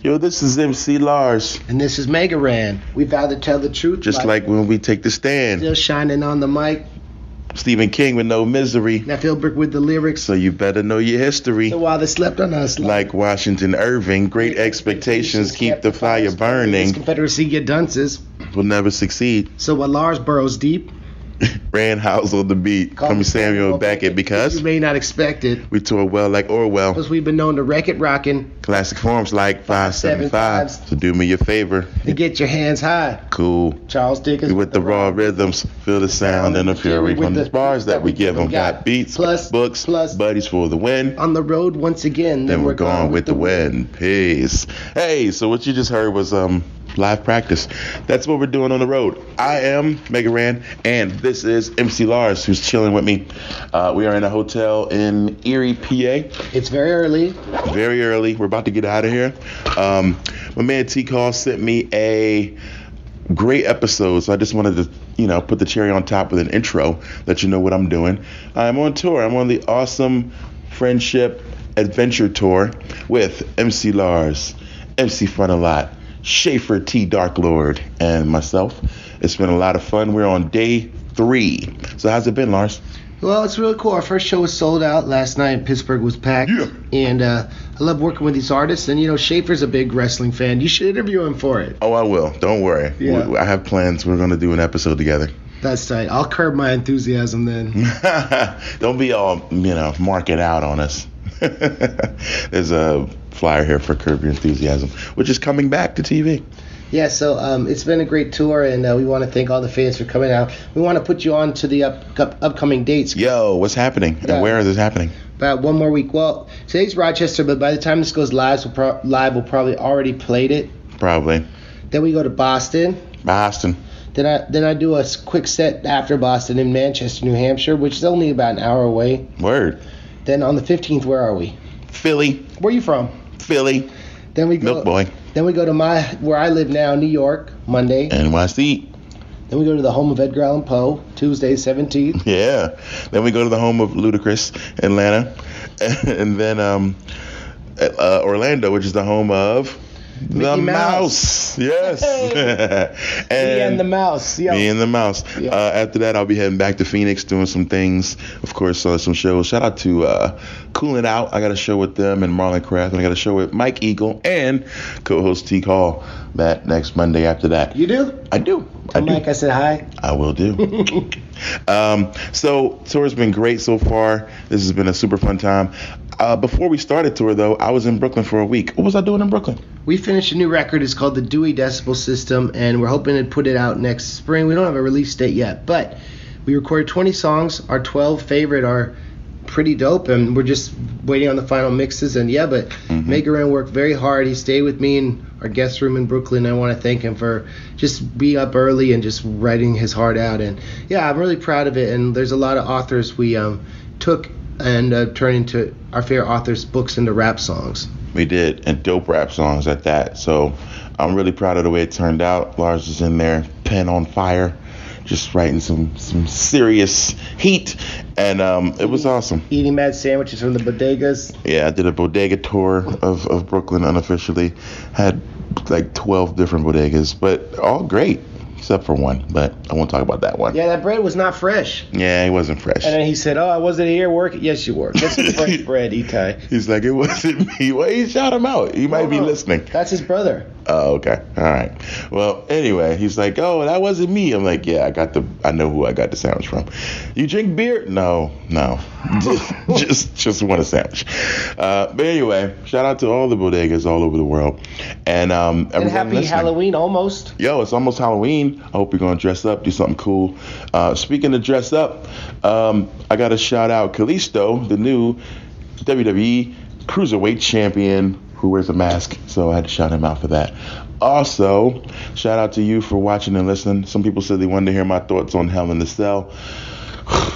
Yo, this is MC Lars. And this is Mega Ran. We vow to tell the truth. Just like when we take the stand. Still shining on the mic. Stephen King with no misery. Now Philbrick with the lyrics. So you better know your history. So while they slept on us. Like Washington Irving, great expectations keep the fire burning. This Confederacy get dunces. Will never succeed. So while Lars burrows deep. Ran house on the beat. Call me Samuel Beckett because you may not expect it. We tour well like Orwell. Because we've been known to wreck it rockin'. Classic forms like 575. So do me a favor. And get your hands high. Cool. Charles Dickens with the raw rhythms. Feel the sound and the fury from the bars that we give them. Got beats, plus books, plus buddies for the win. On the road once again. Then we're gone with the win. Peace. Hey, so what you just heard was live practice. That's what we're doing on the road. I am Mega Ran, and this is MC Lars, who's chilling with me. We are in a hotel in Erie, PA. It's very early. Very early. We're about to get out of here. My man Teek sent me a great episode, so I just wanted to, put the cherry on top with an intro, let you know what I'm doing. I'm on tour. I'm on the Awesome Friendship Adventure Tour with MC Lars, MC Fun A Lot, Schaefer T. Dark Lord, and myself. It's been a lot of fun. We're on day 3. So how's it been, Lars? Well, it's really cool. Our first show was sold out last night. Pittsburgh was packed. Yeah. And I love working with these artists. And, Schaefer's a big wrestling fan. You should interview him for it. Oh, I will. Don't worry. Yeah. I have plans. We're going to do an episode together. That's tight. I'll curb my enthusiasm then. Don't be all, mark it out on us. There's a flyer here for Curb Your Enthusiasm, which is coming back to TV. Yeah, so it's been a great tour, and we want to thank all the fans for coming out. We want to put you on to the upcoming dates. Yo, what's happening? And where is this happening? About one more week. Well, today's Rochester, but by the time this goes live, we'll probably already played it. Probably. Then we go to Boston. Then I do a quick set after Boston in Manchester, New Hampshire, which is only about an hour away. Word. Then on the 15th, where are we? Philly. Where are you from? Philly. Then we go. Milkboy. Then we go to where I live now, New York, Monday. NYC. Then we go to the home of Edgar Allan Poe, Tuesday, 17th. Yeah. Then we go to the home of Ludacris, Atlanta, and then Orlando, which is the home of the Mouse. Yes. Me and the Mouse. Yo. Me and the Mouse. Yeah. After that, I'll be heading back to Phoenix, doing some things. Of course, some shows. Shout out to Coolin' Out. I got a show with them and Marlon Craft. And I got a show with Mike Eagle and co-host Teek that next Monday after that. You do? I do. Mike, I said hi. I will do. So tour's been great so far. This has been a super fun time. Before we started tour, though, I was in Brooklyn for a week. What was I doing in Brooklyn? We finished a new record. It's called the Dewey Decibel System, and we're hoping to put it out next spring. We don't have a release date yet, but we recorded 20 songs. Our 12 favorite are pretty dope, and we're just waiting on the final mixes. And but Mega Ran worked very hard. He stayed with me in our guest room in Brooklyn. I want to thank him for just being up early and just writing his heart out. And I'm really proud of it. And there's a lot of authors we took and turned into our favorite authors' books into rap songs. We did, and dope rap songs at that. So I'm really proud of the way it turned out. Lars is in there, pen on fire, just writing some serious heat, and it was awesome. Eating mad sandwiches from the bodegas. Yeah, I did a bodega tour of Brooklyn unofficially. Had like 12 different bodegas, but all great. Except for one, but I won't talk about that one. Yeah, that bread was not fresh. Yeah, it wasn't fresh. And then he said, I wasn't here working. Yes, you were. That's some fresh bread, Itai. He's like, it wasn't me. Well, he shot him out. He might be listening. That's his brother. Oh, okay. All right. Well, anyway, he's like, that wasn't me. I'm like, yeah, I know who I got the sandwich from. You drink beer? No. just want a sandwich. But anyway, shout out to all the bodegas all over the world. And happy listening. Halloween almost. Yo, it's almost Halloween. I hope you're going to dress up, do something cool. Speaking of dress up, I got to shout out Kalisto, the new WWE Cruiserweight Champion who wears a mask. So I had to shout him out for that. Also, shout out to you for watching and listening. Some people said they wanted to hear my thoughts on Hell in the Cell.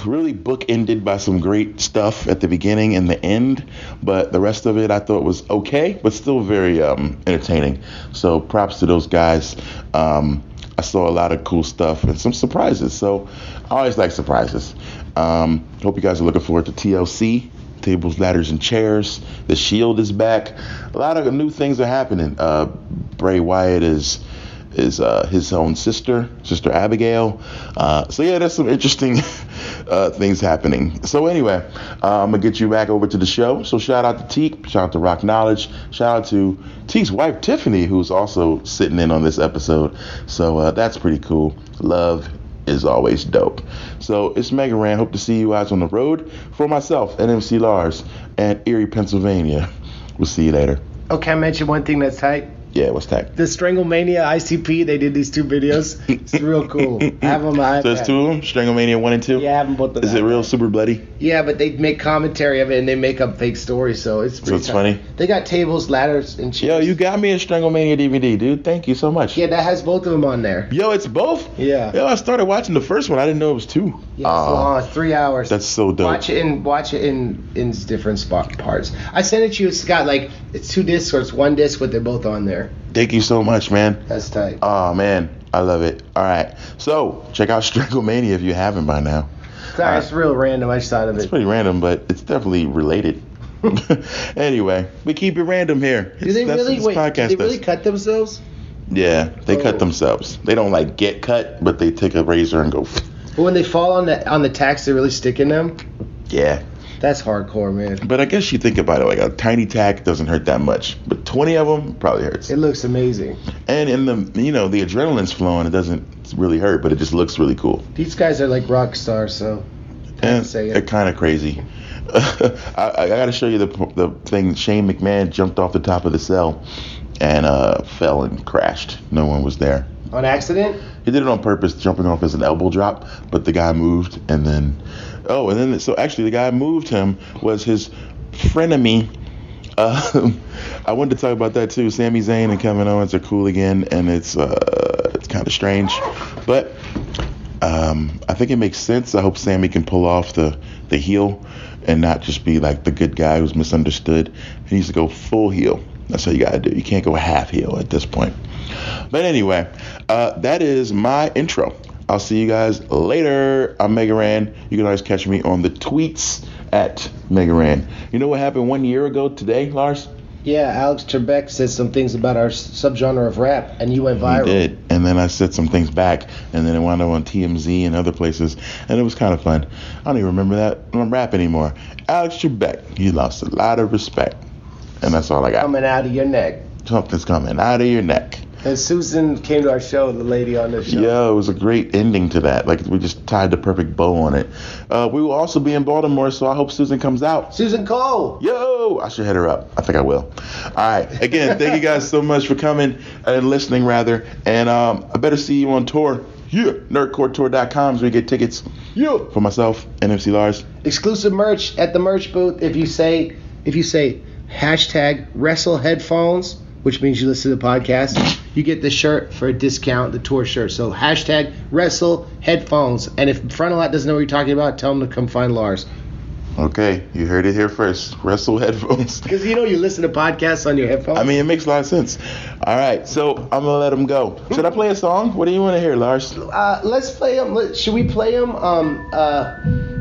Really bookended by some great stuff at the beginning and the end, but the rest of it I thought was okay, but still very entertaining. So props to those guys. I saw a lot of cool stuff and some surprises. So I always like surprises. Hope you guys are looking forward to TLC tables, ladders, and chairs. The Shield is back. A lot of new things are happening. Bray Wyatt is his own sister Abigail. So yeah, there's some interesting things happening. So anyway, I'm gonna get you back over to the show. So shout out to Teek, shout out to Roknowledge, shout out to Teek's wife Tiffany, who's also sitting in on this episode. So that's pretty cool. Love is always dope. So it's Mega Ran. Hope to see you guys on the road. For myself and MC Lars and Erie, Pennsylvania. We'll see you later. Oh, can I mention one thing that's tight? Yeah, what's that? The Stranglemania ICP, they did these 2 videos. It's real cool. I have them on my iPad. So there's 2 of them? Stranglemania 1 and 2? Yeah, I have them both. Is it real super bloody? Yeah, but they make commentary of it and they make up fake stories, so it's pretty So it's funny? They got tables, ladders, and chairs. Yo, you got me a Stranglemania DVD, dude. Thank you so much. Yeah, that has both of them on there. Yo, it's both? Yeah. Yo, I started watching the first one. I didn't know it was 2. Yeah, it's long. It's 3 hours. That's so dope. Watch it in different parts. I sent it to you. It's got like it's 2 discs or it's 1 disc, but they're both on there. Thank you so much, man. That's tight. Oh, man. I love it. All right. So, check out Stranglemania if you haven't by now. Sorry, it's real random. I just thought of it. It's pretty random, but it's definitely related. Anyway, we keep it random here. Do they really cut themselves? Yeah, they cut themselves. They don't like get cut, but they take a razor and go. But when they fall on the tacks, they really stick in them? Yeah. That's hardcore, man. But I guess you think about it, like a tiny tack doesn't hurt that much, but 20 of them probably hurts. It looks amazing. And in the the adrenaline's flowing, it doesn't really hurt, but it just looks really cool. These guys are like rock stars, so and they're kind of crazy. I got to show you the thing. Shane McMahon jumped off the top of the cell and fell and crashed. No one was there. On accident? He did it on purpose, jumping off as an elbow drop, but the guy moved, so actually the guy moved him was his frenemy. I wanted to talk about that too. Sami Zayn and Kevin Owens are cool again, and it's kind of strange, but I think it makes sense. I hope Sami can pull off the heel and not just be like the good guy who's misunderstood. He needs to go full heel. That's what you gotta do. You can't go half heel at this point. But anyway, that is my intro. I'll see you guys later. I'm Mega Ran. You can always catch me on the tweets at Mega Ran. You know what happened 1 year ago today, Lars? Yeah, Alex Trebek said some things about our subgenre of rap, and you went viral. He did, and then I said some things back, and then it wound up on TMZ and other places, and it was kind of fun. I don't even remember that rap anymore. Alex Trebek, he lost a lot of respect, and that's all I got. Coming out of your neck. Something's coming out of your neck. And Susan came to our show, the lady on the show. Yeah, it was a great ending to that. Like, we just tied the perfect bow on it. We will also be in Baltimore, so I hope Susan comes out. Susan Cole! Yo! I should hit her up. I think I will. All right. Again, thank you guys so much for coming and listening, rather. And I better see you on tour. Yeah. NerdCoreTour.com is where you get tickets. Yeah. For myself and MC Lars. Exclusive merch at the merch booth. If you say hashtag Wrestle Headphones, which means you listen to the podcast, you get the shirt for a discount, the tour shirt. So hashtag Wrestle Headphones. And if Frontalot doesn't know what you're talking about, tell them to come find Lars. Okay, you heard it here first. Wrestle Headphones. Because you listen to podcasts on your headphones. I mean, it makes a lot of sense. All right, so I'm going to let him go. Should I play a song? What do you want to hear, Lars? Let's play them. Should we play them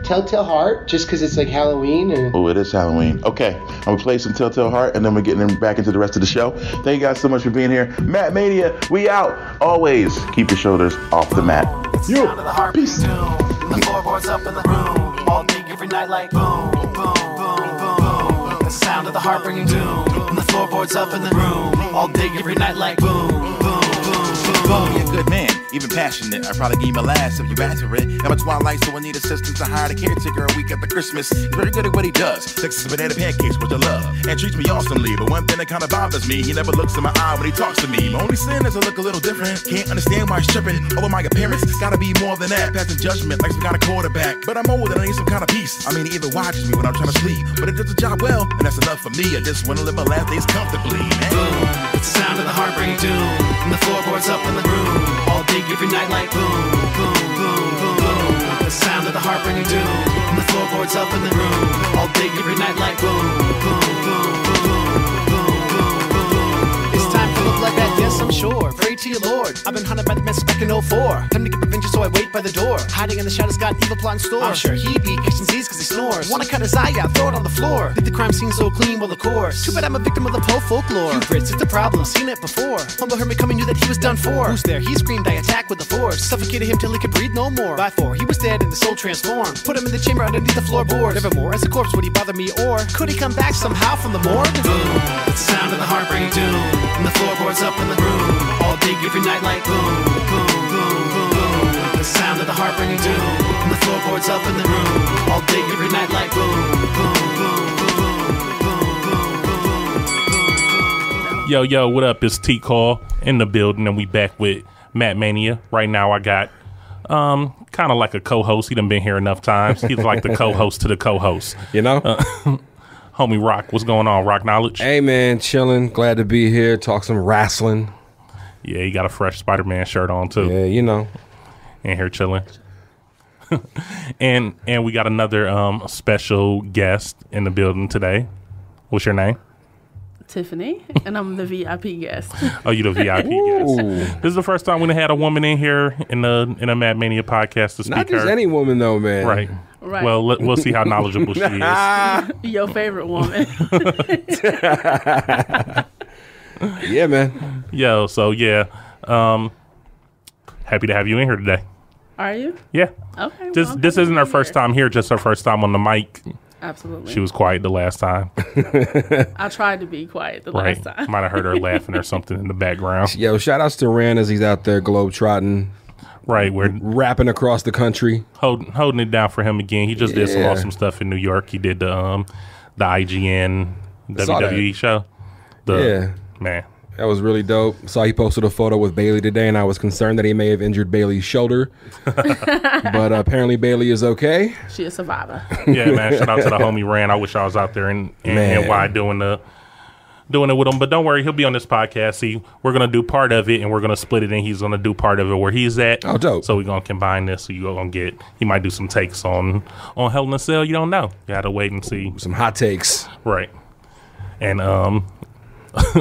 Telltale Heart, just because it's like Halloween? Oh, it is Halloween. Okay, I'm going to play some Telltale Heart, and then we're getting back into the rest of the show. Thank you guys so much for being here. Matt Mania, we out. Always keep your shoulders off the mat. You. Peace. The floorboards up in the room. All day, every night, like boom, boom, boom, boom, boom. The sound of the heart bringing doom. And the floorboards up in the room. All day, every night, like boom, boom, boom, boom. Boom, you're a good man, even passionate. I'd probably give you my last if you asked for it. I'm a twilight, so I need assistance to hire the caretaker a week after Christmas. He's very good at what he does. Texas banana pancakes, which I love, and treats me awesomely. But one thing that kind of bothers me, he never looks in my eye when he talks to me. My only sin is I look a little different. Can't understand why he's tripping over my appearance. Gotta be more than that, passing judgment like some kind of quarterback. But I'm old and I need some kind of peace. I mean, he either watches me when I'm trying to sleep, but it does the job well, and that's enough for me. I just want to live my last days comfortably, man. Boom, it's the sound of the heart bringing doom. And the floorboards up in the room. All day, every night, like boom, boom, boom, boom, boom. The sound of the heart bringing doom. And the floorboards up in the room. All day, every night, like boom, boom, boom, boom, boom, boom, boom, boom. It's time for the bloodbath, yes, I'm sure. Pray to your Lord. bored. I've been hunted by the mess back in 04. Time to get revenge, so I wait by the door. Hiding in the shadows, got evil plot in store. I'm sure he be catching Z's cause he snores. Wanna cut his eye out, throw it on the floor. Did the crime scene so clean, well of course. Too bad I'm a victim of the Poe folklore. Hubris, it's a problem, seen it before. Humble heard me coming, knew that he was done for. Who's there? He screamed, I attack with the force. Suffocated him till he could breathe no more. By 4, he was dead and the soul transformed. Put him in the chamber underneath the floorboard. Nevermore, as a corpse would he bother me, or could he come back somehow from the morgue? Boom, it's the sound of the heartbreaking doom. And the floorboards up in the room. All dig every night like boom, boom, boom, boom, boom. The sound of the heartbreaking doom. And the floorboards up in the room. All dig every night like boom, boom, boom, boom, boom, boom, boom. Yo, what up? It's Teek in the building, and we back with Matt Mania. Right now, I got kind of like a co-host. He done been here enough times. He's like the co-host to the co-host. You know? Homie Rock, what's going on? Roknowledge? Hey, man, chilling. Glad to be here. Talk some wrestling. Yeah, he got a fresh Spider-Man shirt on, too. Yeah, you know. And here chilling. and we got another special guest in the building today. What's your name? Tiffany, and I'm the VIP guest. Oh, you the VIP guest. This is the first time we had a woman in here in a Mad Mania podcast to speak. Not just any woman, though, man. Right. Right. Well, we'll see how knowledgeable she is. Your favorite woman. Yeah, man. Yo, so yeah. Happy to have you in here today. Are you? Yeah. Okay. This isn't her first time here, just her first time on the mic. Absolutely. She was quiet the last time. I tried to be quiet the last time. Might have heard her laughing or something in the background. Yo, shout outs to Ran as he's out there globe-trotting. Right, we're rapping across the country. Holding it down for him again. He just did some awesome stuff in New York. He did the IGN WWE show. Man. That was really dope. Saw he posted a photo with Bailey today, and I was concerned that he may have injured Bailey's shoulder. But apparently Bailey is okay. She a survivor. Yeah, man. Shout out to the homie Rand. I wish I was out there in NY doing it with him. But don't worry, he'll be on this podcast. See, we're going to do part of it, and we're going to split it, and he's going to do part of it where he's at. Oh, dope. So we're going to combine this. So you're going to he might do some takes on Hell in a Cell. You don't know. You got to wait and see. Some hot takes. Right. And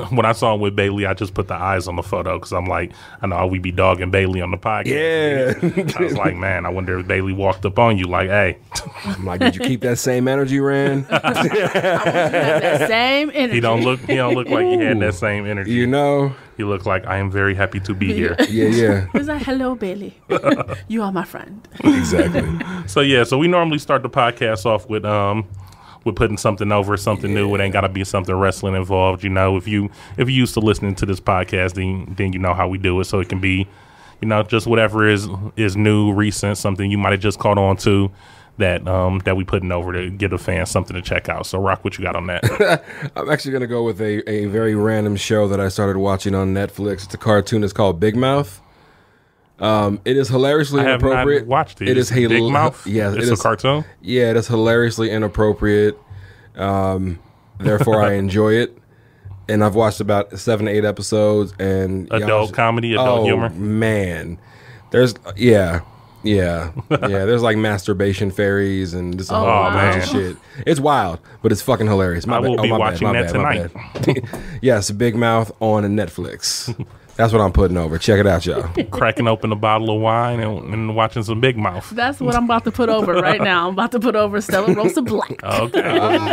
when I saw him with Bailey, I just put the eyes on the photo because I'm like, I know we be dogging Bailey on the podcast. Yeah. I was like, man, I wonder if Bailey walked up on you like, hey. I'm like, did you keep that same energy, Rand? I want you to have that same energy. He don't look like he had that same energy. You know? He looked like, I am very happy to be here. Yeah. He was like, hello, Bailey. You are my friend. Exactly. So we normally start the podcast off with putting something over, something new. It ain't got to be something wrestling involved. You know, if you used to listening to this podcast, then you know how we do it. So it can be, you know, just whatever is new, recent, something you might have just caught on to that we putting over to give the fans something to check out. So Rock, what you got on that? I'm actually going to go with a very random show that I started watching on Netflix. It's a cartoon. It's called Big Mouth. It is hilariously inappropriate. I have not watched it. It is Big Mouth? Yeah, it's a cartoon? Yeah, it is hilariously inappropriate. Therefore, I enjoy it. And I've watched about 7 to 8 episodes. And adult comedy, adult humor? Man. There's, there's like masturbation fairies and just a whole bunch of shit. It's wild, but it's fucking hilarious. I will be watching that tonight. Yes, Big Mouth on Netflix. That's what I'm putting over. Check it out, y'all. Cracking open a bottle of wine and watching some Big Mouth. That's what I'm about to put over right now. I'm about to put over Stella Rosa Black. Okay.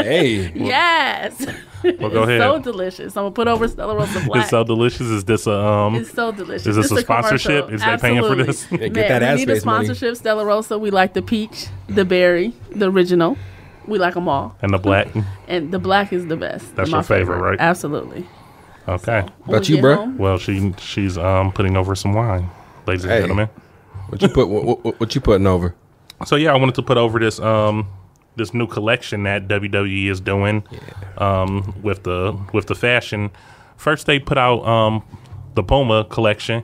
Hey. Yes. Well, go ahead. It's so delicious. I'm going to put over Stella Rosa Black. It's so delicious. Is this It's so delicious. Is this a sponsorship? Is they paying for this? Yeah, get that ass we need a space money. sponsorship. Stella Rosa. We like the peach, the berry, the original. We like them all. And the black? And the black is the best. That's your favorite, right? Absolutely. Okay. But you, bro? Well, she's putting over some wine, ladies and gentlemen. What you putting over? So yeah, I wanted to put over this this new collection that WWE is doing with the fashion. First, they put out the Puma collection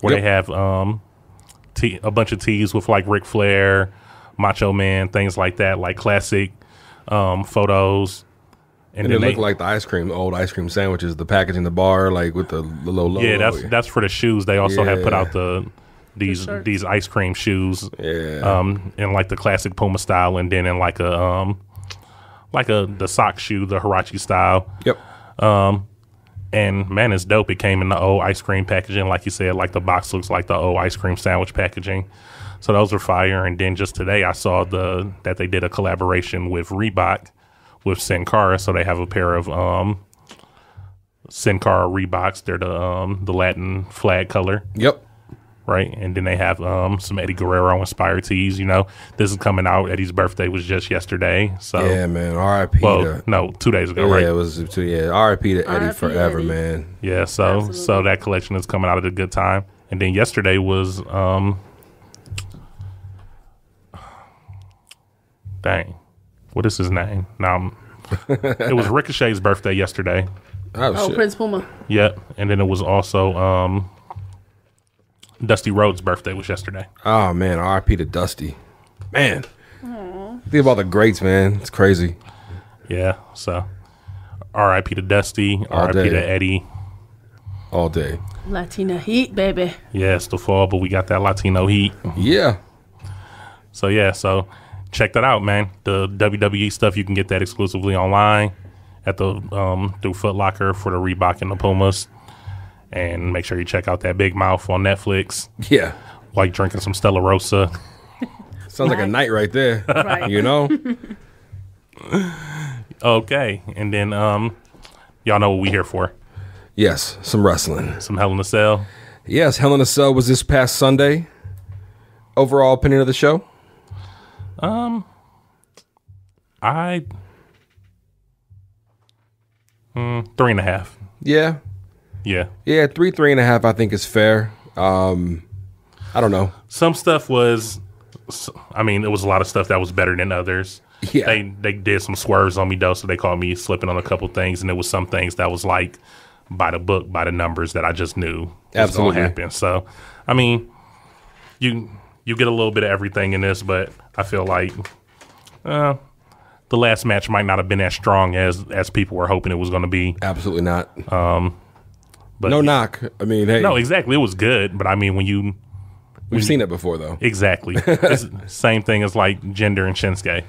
where they have a bunch of tees with like Ric Flair, Macho Man, things like that, like classic photos. And it looked like the old ice cream sandwiches, the package in the bar, like with the little logo. Yeah, that's for the shoes. They also have put out these ice cream shoes. Yeah. In like the classic Puma style, and then in like the sock shoe, the Huarache style. Yep. And man, it's dope. It came in the old ice cream packaging, like you said, like the box looks like the old ice cream sandwich packaging. So those were fire. And then just today I saw that they did a collaboration with Reebok with Sin Cara. So they have a pair of Sin Cara Reeboks. They're the Latin flag color. Yep. Right. And then they have some Eddie Guerrero inspired tees. You know, this is coming out. Eddie's birthday was just yesterday. So yeah, man. R.I.P. No, 2 days ago, right? Yeah, it was 2. Yeah, R.I.P. to Eddie R.I.P. forever, Eddie. man. Yeah. So that collection is coming out at a good time. And then yesterday was dang, what is his name? Now, it was Ricochet's birthday yesterday. Oh, Shit. Prince Puma. Yep. And then it was also Dusty Rhodes' birthday was yesterday. Oh man, R.I.P. to Dusty. Man, think about the greats, man. It's crazy. Yeah. So R.I.P. to Dusty. All R.I.P. day. to Eddie. All day. Latina heat, baby. Yeah, it's the fall, but we got that Latino heat. Yeah. So yeah, so check that out, man. The WWE stuff, you can get that exclusively online at the through Foot Locker for the Reebok and the Pumas. And make sure you check out that Big Mouth on Netflix Yeah. while you're drinking some Stella Rosa. Sounds like a night right there. Right. You know? Okay, and then y'all know what we here for. Yes, some wrestling. Some Hell in a Cell. Yes, Hell in a Cell was this past Sunday. Overall opinion of the show? I 3.5. Yeah. Yeah. Yeah, 3.5 I think is fair. I don't know. Some stuff was, I mean, it was a lot of stuff that was better than others. Yeah. They did some swerves on me, though, so they called me slipping on a couple things, and there was some things that was like by the book, by the numbers that I just knew was Absolutely. going to happen. So, I mean, you get a little bit of everything in this, but I feel like the last match might not have been as strong as people were hoping it was going to be. Absolutely not. But No knock. I mean, hey. No, exactly. It was good, but I mean, We've seen it before, though. exactly. It's the same thing as like Jinder and Shinsuke.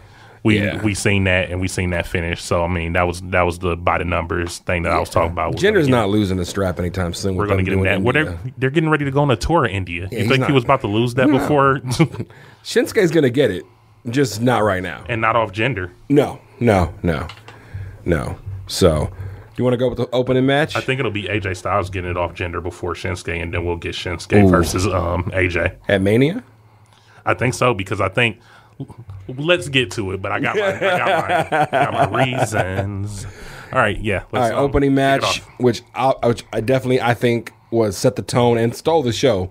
Yeah. We seen that and we seen that finish. So I mean that was the by the numbers thing that I was talking about. Jinder's not losing the strap anytime soon. We're going to get in that. Well, they're getting ready to go on a tour of India. Yeah, You he's think not- he was about to lose that before Shinsuke's going to get it, just not right now. and not off Jinder? No. So, do you want to go with the opening match? I think it'll be AJ Styles getting it off Jinder before Shinsuke, and then we'll get Shinsuke versus AJ. At Mania? I think so because I think. Let's get to it, but I got my reasons. All right, yeah. All right, opening kick it match, off. which I definitely I think was set the tone and stole the show.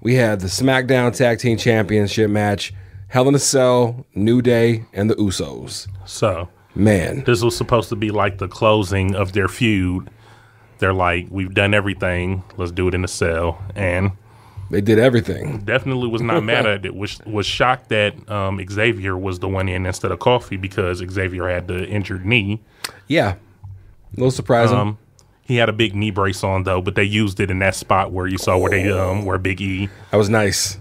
We had the SmackDown Tag Team Championship match, Hell in a Cell, New Day, and the Usos. So Man, this was supposed to be like the closing of their feud. They're like, we've done everything. Let's do it in the cell. And they did everything. definitely was not mad at it. Was shocked that Xavier was the one in instead of Coffee because Xavier had the injured knee. Yeah, a little surprising. He had a big knee brace on though, but they used it in that spot where you saw where they where Big E. That was nice.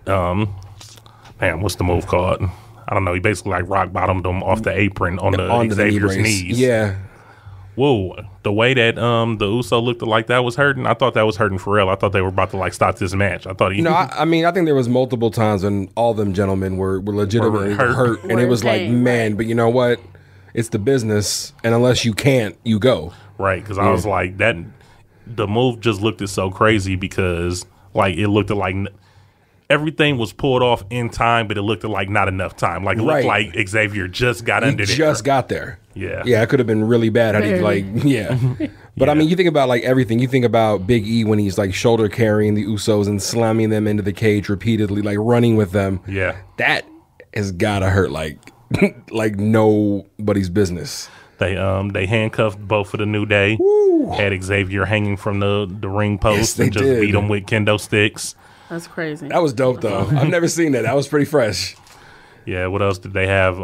Man, what's the move called? I don't know. He basically like rock bottomed him off the apron on Onto the knee Xavier's brace. knees. Yeah. Whoa, the way that the Uso looked like that was hurting, I thought that was hurting for real. I thought they were about to like stop this match. I thought he I mean, I think there was multiple times when all them gentlemen were legitimately Were hurt. and it was like, Pain, man, but you know what? It's the business, and unless you can't, you go. right, because I was like that. The move just looked so crazy because like it looked like everything was pulled off in time, but it looked like not enough time. Like it looked Right. like Xavier just got under there. Just got there. Yeah. Yeah, it could have been really bad had he Barely. But I mean, you think about like everything. You think about Big E when he's like shoulder carrying the Usos and slamming them into the cage repeatedly, like running with them. Yeah. That has gotta hurt like like nobody's business. They handcuffed both of the New Day. Had Xavier hanging from the ring post Yes, they and just did. beat him with kendo sticks. That's crazy. That was dope though. I've never seen that. That was pretty fresh. Yeah, what else did they have?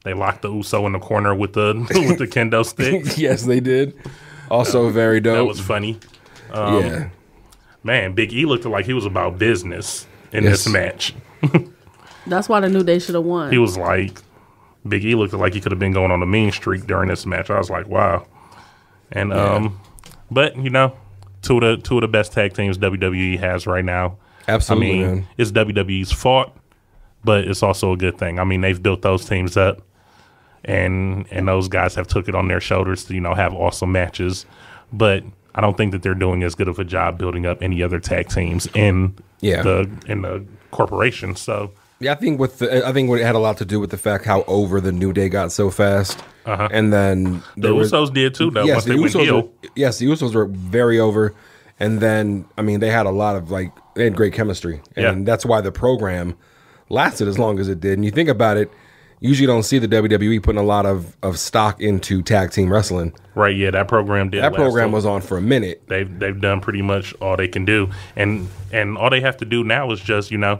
They locked the Uso in the corner with the with the kendo stick. Yes, they did. Also very dope. That was funny. Yeah. Man, Big E looked like he was about business in this Yes. match. That's why the New Day should have won. He was like, Big E looked like he could have been going on a mean streak during this match. I was like, wow. And but you know, two of the best tag teams WWE has right now. Absolutely, I mean, man. it's WWE's fault, but it's also a good thing. I mean, they've built those teams up, and those guys have took it on their shoulders to, you know, have awesome matches. But I don't think that they're doing as good of a job building up any other tag teams in the corporation. So yeah, I think it had a lot to do with the fact how over the New Day got so fast, and then the Usos did too. Though, once they went heel. The Usos were very over, and then I mean they had a lot of they had great chemistry, and that's why the program lasted as long as it did. And you think about it, you usually don't see the WWE putting a lot of stock into tag team wrestling. Right, yeah, that program did. That program was on for a minute. They've done pretty much all they can do, and all they have to do now is just, you know,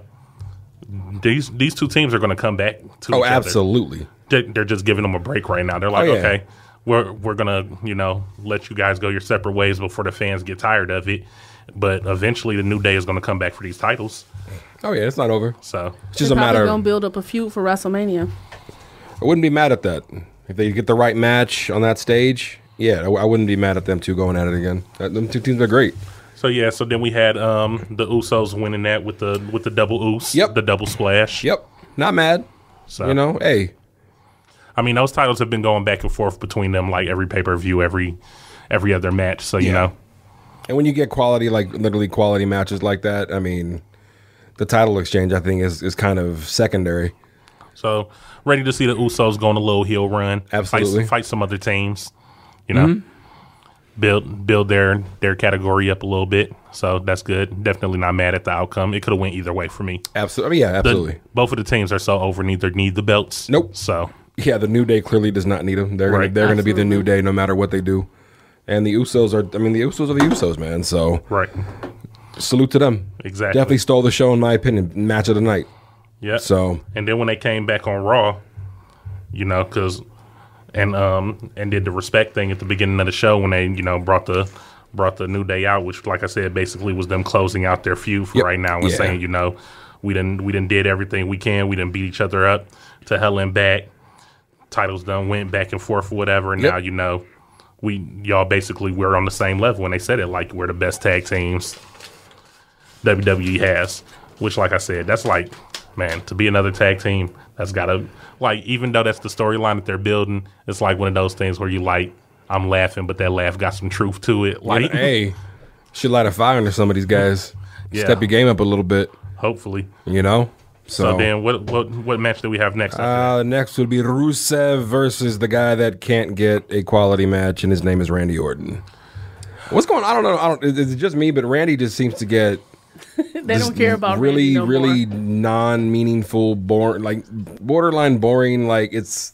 these two teams are going to come back to each other. Absolutely. They're just giving them a break right now. They're like, okay, we're gonna, you know, let you guys go your separate ways before the fans get tired of it. But eventually, the New Day is going to come back for these titles. Oh yeah, it's not over. So it's just a matter of going to build up a feud for WrestleMania. I wouldn't be mad at that if they get the right match on that stage. Yeah, I wouldn't be mad at them two going at it again. Them two teams are great. So yeah, so then we had the Usos winning that with the double Us, the double splash. Yep, not mad. So you know, hey, I mean those titles have been going back and forth between them like every pay-per-view, every other match. So you know. And when you get quality, like literally quality matches like that, I mean, the title exchange, I think, is kind of secondary. So, ready to see the Usos go on a little heel run. Absolutely. Fight some other teams, you know. Build their category up a little bit. So, that's good. Definitely not mad at the outcome. It could have went either way for me. Absolutely. Yeah, absolutely. Both of the teams are so over, neither need the belts. Nope. So, yeah, the New Day clearly does not need them. They're going to be the New Day no matter what they do. And the Usos are the Usos, man. So, salute to them. Exactly. Definitely stole the show, in my opinion. Match of the night. Yeah. So, and then when they came back on Raw, you know, and did the respect thing at the beginning of the show when they, you know, brought the New Day out, which, like I said, basically was them closing out their feud for right now and saying, you know, we done did everything we can. We done beat each other up to hell and back. Titles done went back and forth or whatever, and now, you know, y'all basically we're on the same level, and they said it like we're the best tag teams WWE has, which, like I said, that's like, man, to be another tag team, that's gotta, like, even though that's the storyline that they're building, it's like one of those things where you like, I'm laughing, but that laugh got some truth to it. Like, hey, should light a fire under some of these guys. Step your game up a little bit. Hopefully, you know. So then, what match do we have next? Next would be Rusev versus the guy that can't get a quality match, and his name is Randy Orton. What's going on? I don't know. Is it just me? But Randy just seems to get they don't care about really, Randy no really more. non-meaningful, boring, like borderline boring. Like it's.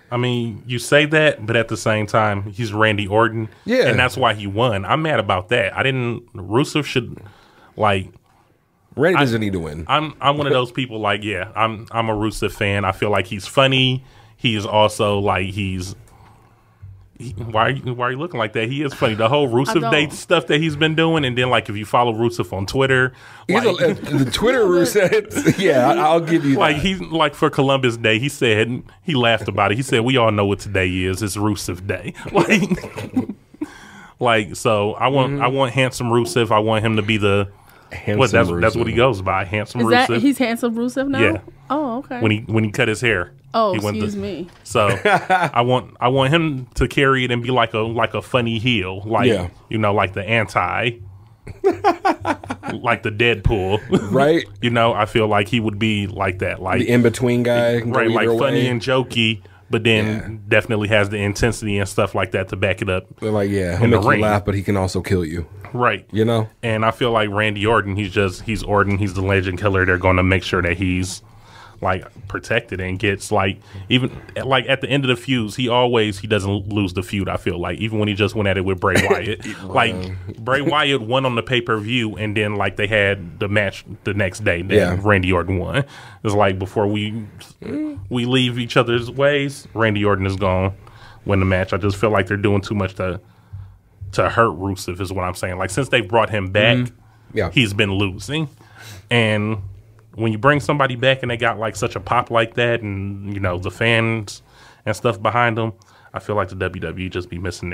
I mean, you say that, but at the same time, he's Randy Orton, and that's why he won. I'm mad about that. Rusev should like. Randy doesn't need to win. I'm one of those people. Like, yeah, I'm a Rusev fan. I feel like he's funny. He is also like why are you looking like that? He is funny. The whole Rusev Day stuff that he's been doing, and then like if you follow Rusev on Twitter, like, the Twitter Rusev, yeah, I'll give you like that. he's like for Columbus Day, he said he laughed about it. He said we all know what today is. It's Rusev Day. Like so I want handsome Rusev. I want him to be the. That's what he goes by, handsome Rusev. He's handsome Rusev now? Yeah. Oh, okay. When he cut his hair. Oh, excuse me. So I want him to carry it and be like a funny heel, like you know, like the anti, like the Deadpool, right? You know, I feel like he would be like that, like the in between guy, right? Like funny and jokey. But then definitely has the intensity and stuff like that to back it up. They're like, he'll make you laugh, but he can also kill you. Right. You know? And I feel like Randy Orton, he's Orton, he's the legend killer. They're going to make sure that he's like protected and gets like, even like at the end of the feuds, he doesn't lose the feud. I feel like even when he just went at it with Bray Wyatt, like Bray Wyatt won on the pay-per-view and then like they had the match the next day. Then Randy Orton won. It's like before we leave each other's ways, Randy Orton is going to win the match. I just feel like they're doing too much to hurt Rusev is what I'm saying. Like since they brought him back, he's been losing. And when you bring somebody back and they got like such a pop like that and, you know, the fans and stuff behind them, I feel like the WWE just be missing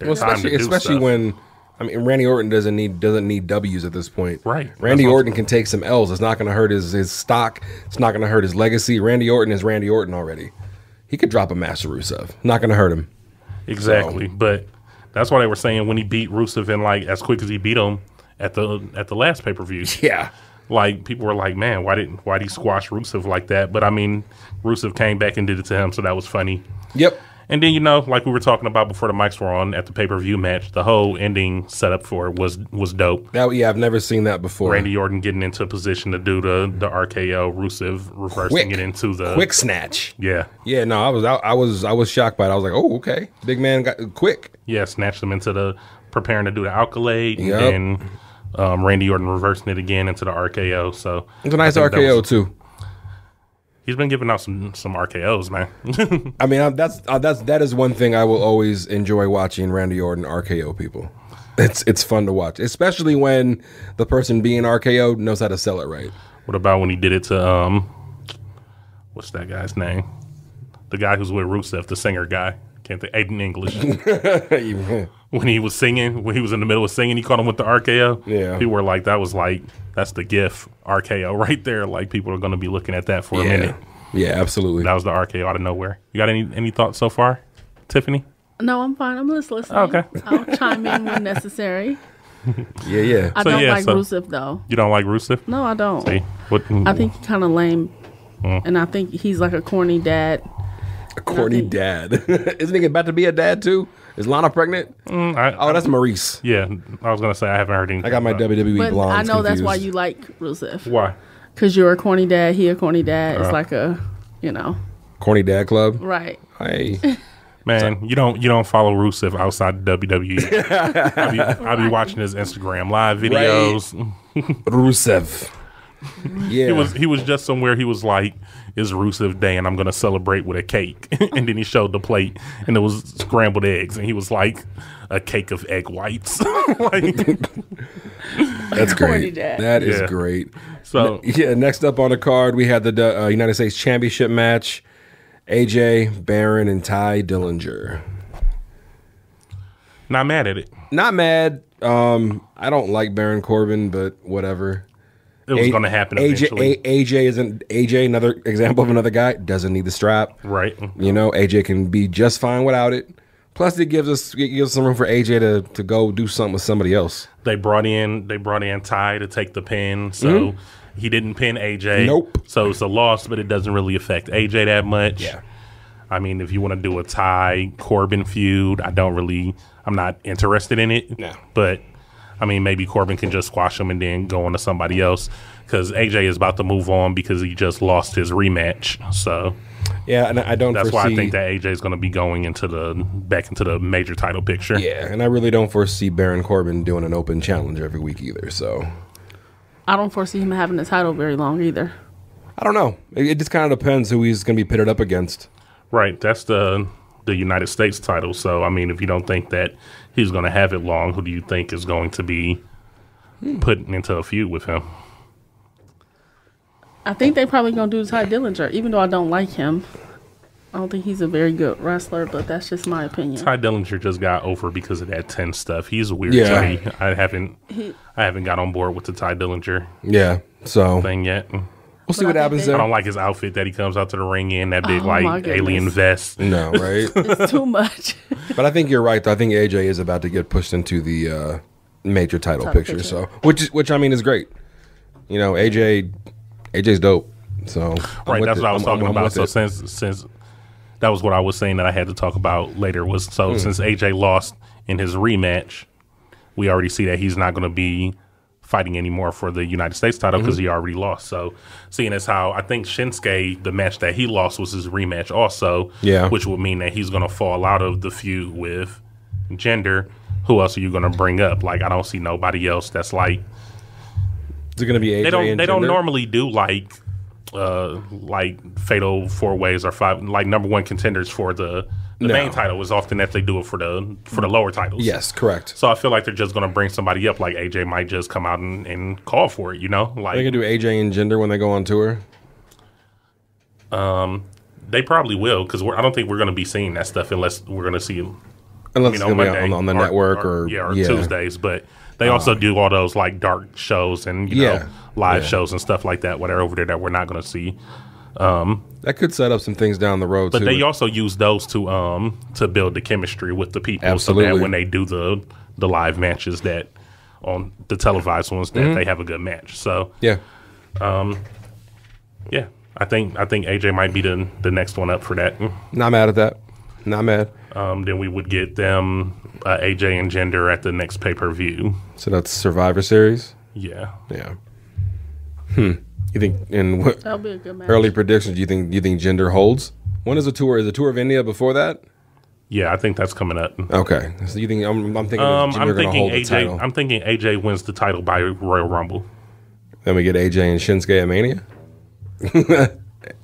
Well, especially when, I mean, Randy Orton doesn't need W's at this point. Right. Randy Orton can take some L's. It's not going to hurt his stock. It's not going to hurt his legacy. Randy Orton is Randy Orton already. He could drop a Master Rusev. Not going to hurt him. Exactly. So. But that's why they were saying when he beat Rusev in like as quick as he beat him at the last pay-per-view. Yeah. Like people were like, man, why'd he squash Rusev like that? But I mean, Rusev came back and did it to him, so that was funny. Yep. And then, like we were talking about before the mics were on at the pay-per-view match, the whole ending setup for it was dope. I've never seen that before. Randy Orton getting into a position to do the RKO, Rusev reversing it into the quick snatch. Yeah. Yeah, no, I was shocked by it. I was like, oh, okay. Big man got quick. Yeah, snatched him into the preparing to do the Alkalade. Yep. And then Randy Orton reversing it again into the RKO. So it's a nice RKO too. He's been giving out some RKOs, man. I mean, that is one thing I will always enjoy watching Randy Orton RKO people. It's fun to watch, especially when the person being RKO knows how to sell it right. What about when he did it to what's that guy's name? The guy who's with Rusev, the singer guy. Can't think. Aiden English. When he was singing, when he was in the middle of singing, he caught him with the RKO. Yeah. People were like, that's the GIF RKO right there. Like, people are going to be looking at that for a minute. Yeah, absolutely. That was the RKO out of nowhere. You got any thoughts so far, Tiffany? No, I'm fine. I'm just listening. Okay. I'll chime in when necessary. Yeah. I don't like Rusev, though. You don't like Rusev? No, I don't. See, I think he's kind of lame. And I think he's like a corny dad. A corny dad. Isn't he about to be a dad, too? Is Lana pregnant? That's Maurice. Yeah, I was going to say I haven't heard anything. I got my WWE but blondes I know confused. that's why you like Rusev. Why? Because you're a corny dad, he a corny dad. It's like a, Corny dad club? Right. Hey. Man, you don't follow Rusev outside the WWE. I be watching his Instagram live videos. Right. Rusev. Yeah. He was just somewhere. He was like, "It's Rusev Day, and I'm gonna celebrate with a cake." And then he showed the plate, and it was scrambled eggs, and he was like, "A cake of egg whites." That's great. Dad. That is great. So next up on the card, we had the United States Championship match: AJ, Baron, and Ty Dillinger. Not mad at it. Not mad. I don't like Baron Corbin, but whatever. It was going to happen eventually. AJ, another example of another guy, doesn't need the strap. Right. AJ can be just fine without it. Plus, it gives some room for AJ to go do something with somebody else. They brought in Ty to take the pin, so he didn't pin AJ. Nope. So it's a loss, but it doesn't really affect AJ that much. Yeah. I mean, if you want to do a Ty Corbin feud, I'm not interested in it. No. But I mean, maybe Corbin can just squash him and then go on to somebody else because AJ is about to move on because he just lost his rematch. So yeah, and I don't. That's why I think that AJ is going to be going back into the major title picture. Yeah, and I really don't foresee Baron Corbin doing an open challenge every week either. So I don't foresee him having the title very long either. I don't know. It just kind of depends who he's going to be pitted up against. Right. That's the United States title. So I mean, if you don't think that he's going to have it long, who do you think is going to be put into a feud with him? I think they probably going to do Ty Dillinger, even though I don't like him. I don't think he's a very good wrestler, but that's just my opinion. Ty Dillinger just got over because of that 10 stuff. He's weird Yeah. to me. I haven't got on board with the Ty Dillinger thing yet. We'll see what happens there. I don't like his outfit that he comes out to the ring in, that big my goodness. alien vest. No, right? It's too much. But I think you're right, though. I think AJ is about to get pushed into the major title picture. So, which I mean is great. AJ's dope. So right, that's what I was talking about. So since that was what I was saying that I had to talk about later was since AJ lost in his rematch, we already see that he's not going to be fighting anymore for the United States title because he already lost. So seeing as how I think Shinsuke, the match that he lost was his rematch also, which would mean that he's going to fall out of the feud with Jinder. Who else are you going to bring up? Like, I don't see nobody else that's like. Is it going to be AJ? They don't normally do like fatal 4-ways or 5 like number one contenders for the main title. Is often that they do it for the lower titles. Yes, correct. So I feel like they're just going to bring somebody up. Like AJ might just come out and call for it. Like they can do AJ and Jinder when they go on tour. They probably will because I don't think we're going to be seeing that stuff unless we're going to see Unless it's gonna be on the network or Tuesdays, but they also do all those like dark shows and you know live shows and stuff like that. What are over there that we're not going to see. That could set up some things down the road. But too. they also use those to build the chemistry with the people. Absolutely. So that when they do the live matches that on the televised ones that they have a good match. So yeah. I think AJ might be the next one up for that. Not mad at that. Not mad. Then we would get them AJ and Gender at the next pay-per-view. So that's Survivor Series? Yeah. Yeah. You think that'll be a good match. Early predictions, do you think Gender holds? When is the tour? Is the Tour of India before that? Yeah, I think that's coming up. Okay. So you think I'm thinking Gender going to hold the title. I'm thinking AJ wins the title by Royal Rumble. Then we get AJ and Shinsuke at Mania?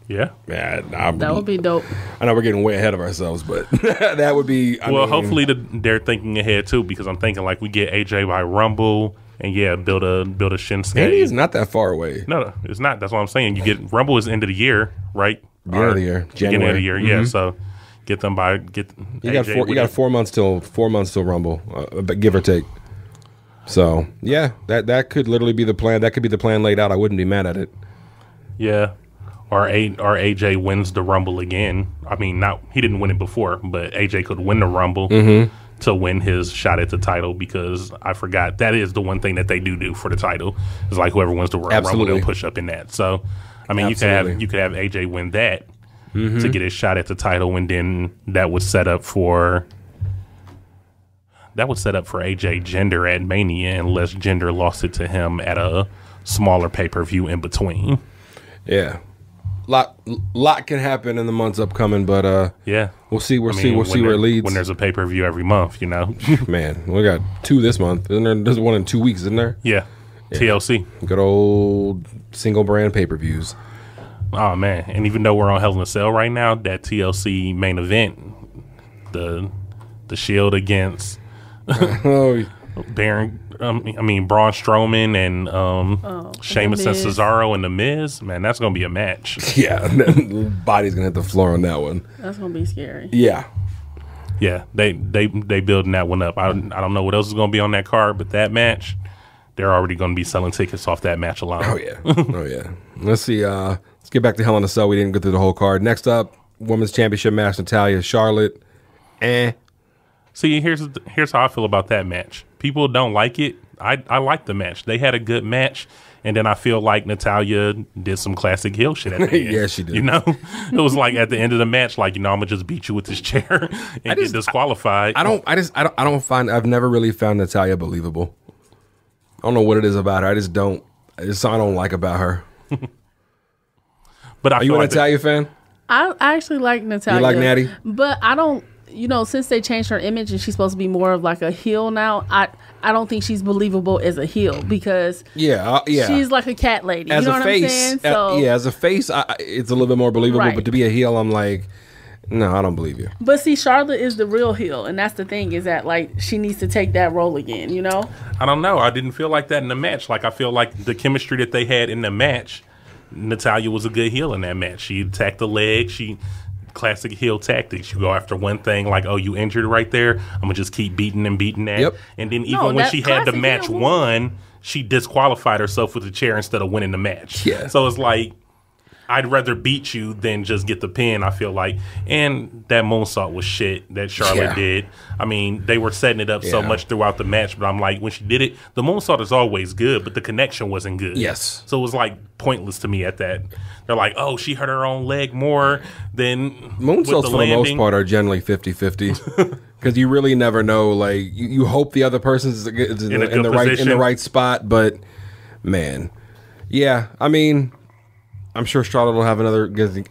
Yeah. That would be dope. I know we're getting way ahead of ourselves, but that would be. Hopefully they're thinking ahead too, because I'm thinking like we get AJ by Rumble and build a Shinsuke. Mania is not that far away. No, it's not. That's what I'm saying. You get Rumble is end of the year, right? Beginning of the year, January. Beginning of the year, yeah. So get them by You got 4 months till Rumble, give or take. So yeah, that could literally be the plan. That could be the plan laid out. I wouldn't be mad at it. Yeah. Or AJ wins the Rumble again. I mean, he didn't win it before, but AJ could win the Rumble to win his shot at the title, because I forgot that is the one thing that they do for the title. It's like whoever wins the Royal Rumble, they'll push up in that. So, I mean, you could have AJ win that to get his shot at the title, and then that would set up for AJ Gender at Mania, unless Gender lost it to him at a smaller pay-per-view in between. Yeah. Lot can happen in the months upcoming, but we'll see. We'll see where it leads. When there's a pay per view every month, Man, we got 2 this month. Isn't there's one in 2 weeks, isn't there? Yeah. TLC. Good old single brand pay per views. Oh man! And even though we're on Hell in a Cell right now, that TLC main event, the Shield against Baron. Braun Strowman and Sheamus and Cesaro and The Miz. Man, that's gonna be a match. Yeah, body's gonna hit the floor on that one. That's gonna be scary. Yeah, they building that one up. I don't know what else is gonna be on that card, but that match, they're already gonna be selling tickets off that match alone. Oh yeah. Let's see. Let's get back to Hell in a Cell. We didn't go through the whole card. Next up, Women's Championship match: Natalya, Charlotte. See, here's how I feel about that match. People don't like it. I like the match. They had a good match, and then I feel like Natalya did some classic heel shit at the end. Yeah, she did. It was like at the end of the match, like, I'm gonna just beat you with this chair and get disqualified. I've never really found Natalya believable. I don't know what it is about her. I don't like about her. But are you a Natalya fan? I actually like Natalya. You like Natty? But I don't. Since they changed her image and she's supposed to be more of like a heel now, I don't think she's believable as a heel, because she's like a cat lady. As you know a what face, I'm saying? So, as a face, it's a little bit more believable. Right. But to be a heel, I'm like, no, I don't believe you. But see, Charlotte is the real heel, and that's the thing, is that like she needs to take that role again. I don't know. I didn't feel like that in the match. Like, I feel like the chemistry that they had in the match, Natalya was a good heel in that match. She attacked the leg. Classic heel tactics. You go after one thing, like, oh, you injured right there, I'm gonna just keep beating that. Yep. And then when she had the match won, she disqualified herself with the chair instead of winning the match. Yeah. So it's like, I'd rather beat you than just get the pin, I feel like. And that moonsault was shit that Charlotte did. I mean, they were setting it up so much throughout the match, but I'm like, when she did it, the moonsault is always good, but the connection wasn't good. Yes. So it was like pointless to me at that. They're like, oh, she hurt her own leg more than moonsaults for the most part are generally 50-50. Because you really never know. Like, you hope the other person's in the right spot, but man, yeah. I mean, I'm sure Charlotte will have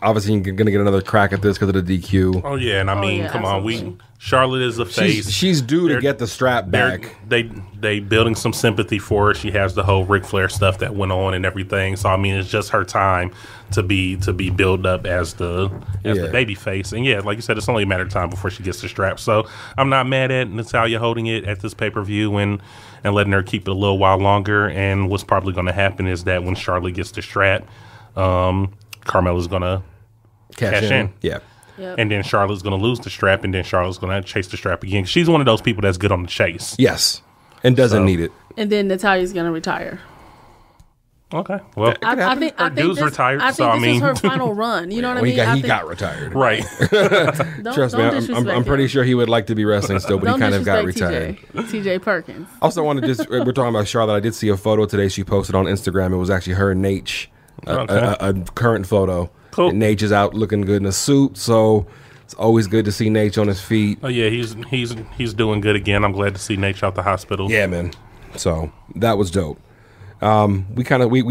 obviously going to get another crack at this because of the DQ. Oh yeah, and I mean, come on, Charlotte is a face. She's due to get the strap back. They building some sympathy for her. She has the whole Ric Flair stuff that went on and everything. So I mean, it's just her time to be built up as the baby face. And yeah, like you said, it's only a matter of time before she gets the strap. So I'm not mad at Natalya holding it at this pay-per-view and letting her keep it a little while longer. And what's probably going to happen is that when Charlotte gets the strap, Carmella's going to cash in. Yeah. Yep. and then Charlotte's going to lose the strap, and then Charlotte's going to chase the strap again. She's one of those people that's good on the chase. Yes, and doesn't need it. And then Natalia's going to retire. Okay, well, I think dude's this, retired, I think so, this is her final run. You know what I mean? He got retired. right. Trust me, I'm pretty sure he would like to be wrestling still, but he kind of got retired. TJ Perkins. Also, wanted to just we're talking about Charlotte. I did see a photo today she posted on Instagram. It was actually her and Nate, a current photo. Cool. And Nate is out looking good in a suit, so it's always good to see Nate on his feet. Oh yeah, he's doing good again. I'm glad to see Nate out the hospital. Yeah, man. So that was dope. We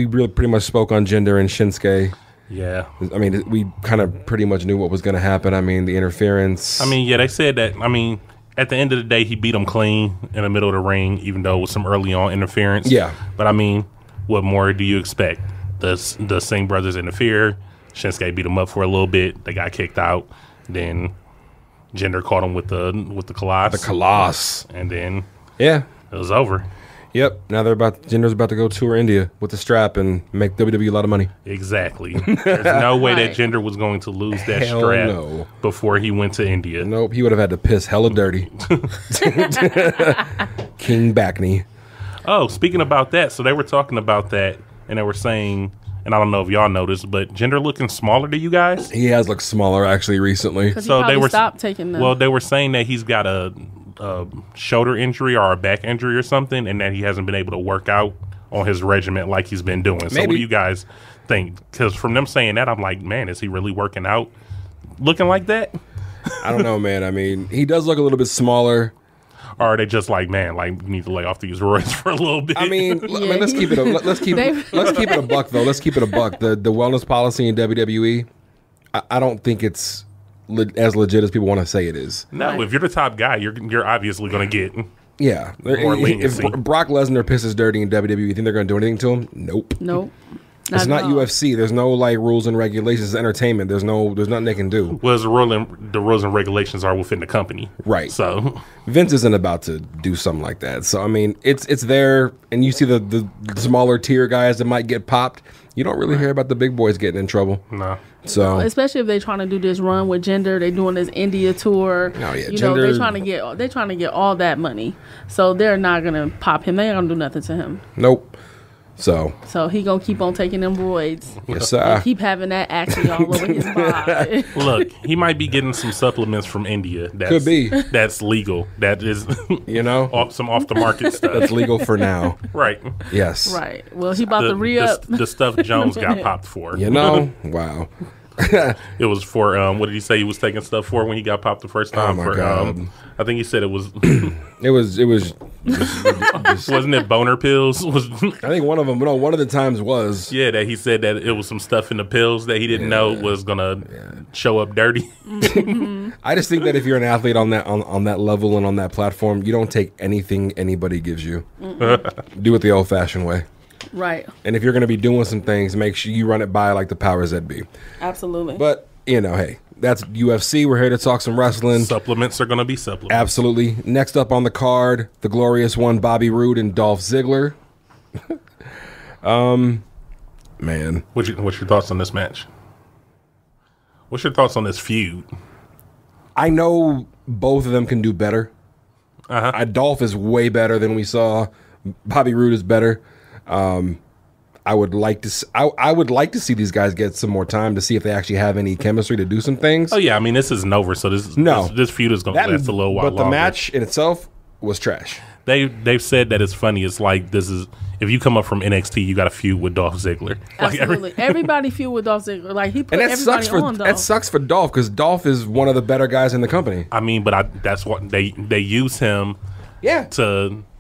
really pretty much spoke on Jinder and Shinsuke. Yeah. I mean, we kind of pretty much knew what was going to happen. I mean, the interference. I mean, yeah, they said that. I mean, at the end of the day, he beat him clean in the middle of the ring, even though it was some early on interference. Yeah. But I mean, what more do you expect? The Singh brothers interfere. Shinsuke beat him up for a little bit. They got kicked out. Then Jinder caught him with the Colossus. The Colossus. And then it was over. Yep. Now Jinder's about to go tour India with the strap and make WWE a lot of money. Exactly. There's no way that Jinder was going to lose that strap before he went to India. Nope. He would have had to piss hella dirty. King Backney. Oh, speaking about that, so they were talking about that, and they were saying, and I don't know if y'all noticed, but Jinder looking smaller to you guys? He has looked smaller actually recently. So they were stopped taking them. Well, they were saying that he's got a shoulder injury or a back injury or something, and that he hasn't been able to work out on his regiment like he's been doing. So what do you guys think? Because from them saying that, I'm like, man, is he really working out looking like that? I don't know, man. I mean, he does look a little bit smaller. Or are they just like, man, like you need to lay off these roids for a little bit? I mean, let's keep it a buck though. Let's keep it a buck. The wellness policy in WWE, I don't think it's as legit as people want to say it is. No, if you're the top guy, you're obviously going to get more leniency. If Brock Lesnar pisses dirty in WWE, you think they're going to do anything to him? Nope. It's not UFC. There's no like rules and regulations. It's entertainment. There's nothing they can do. Well, the rules and regulations are within the company, right? So Vince isn't about to do something like that. So I mean, it's there, and you see the smaller tier guys that might get popped. You don't really hear about the big boys getting in trouble. No. So especially if they're trying to do this run with Jinder, they're doing this India tour. Oh yeah, you know, they're trying to get all that money. So they're not gonna pop him. They ain't gonna do nothing to him. Nope. So he gonna keep on taking them roids. Yes, sir. Keep having that action all over his body. Look, he might be getting some supplements from India. Could be. That's legal. That is, some off the market stuff. That's legal for now. Right. Yes. Right. Well, he about to re-up. The stuff Jones got popped for. Wow. It was for what did he say he was taking stuff for when he got popped the first time? Oh my God. I think he said it was. it was. Wasn't it boner pills? I think one of them. No, one of the times was. Yeah, that he said that it was some stuff in the pills that he didn't know was gonna show up dirty. I just think that if you're an athlete on that level and on that platform, you don't take anything anybody gives you. Do it the old-fashioned way. Right. And if you're going to be doing some things, make sure you run it by like the powers that be. Absolutely. But, hey, that's UFC. We're here to talk some wrestling. Supplements are going to be supplements. Absolutely. Next up on the card, the glorious one, Bobby Roode and Dolph Ziggler. Man. What's your thoughts on this match? What's your thoughts on this feud? I know both of them can do better. Dolph is way better than we saw. Bobby Roode is better. I would like to see these guys get some more time to see if they actually have any chemistry to do some things. Oh yeah, I mean this isn't over, so this feud is going to last a little while. But the match in itself was trash. They've said that it's funny. It's like this is if you come up from NXT, you got to feud with Dolph Ziggler. Absolutely, everybody feud with Dolph Ziggler. Like he put everybody on Dolph. That sucks for Dolph because Dolph is one of the better guys in the company. I mean, but that's what they use him.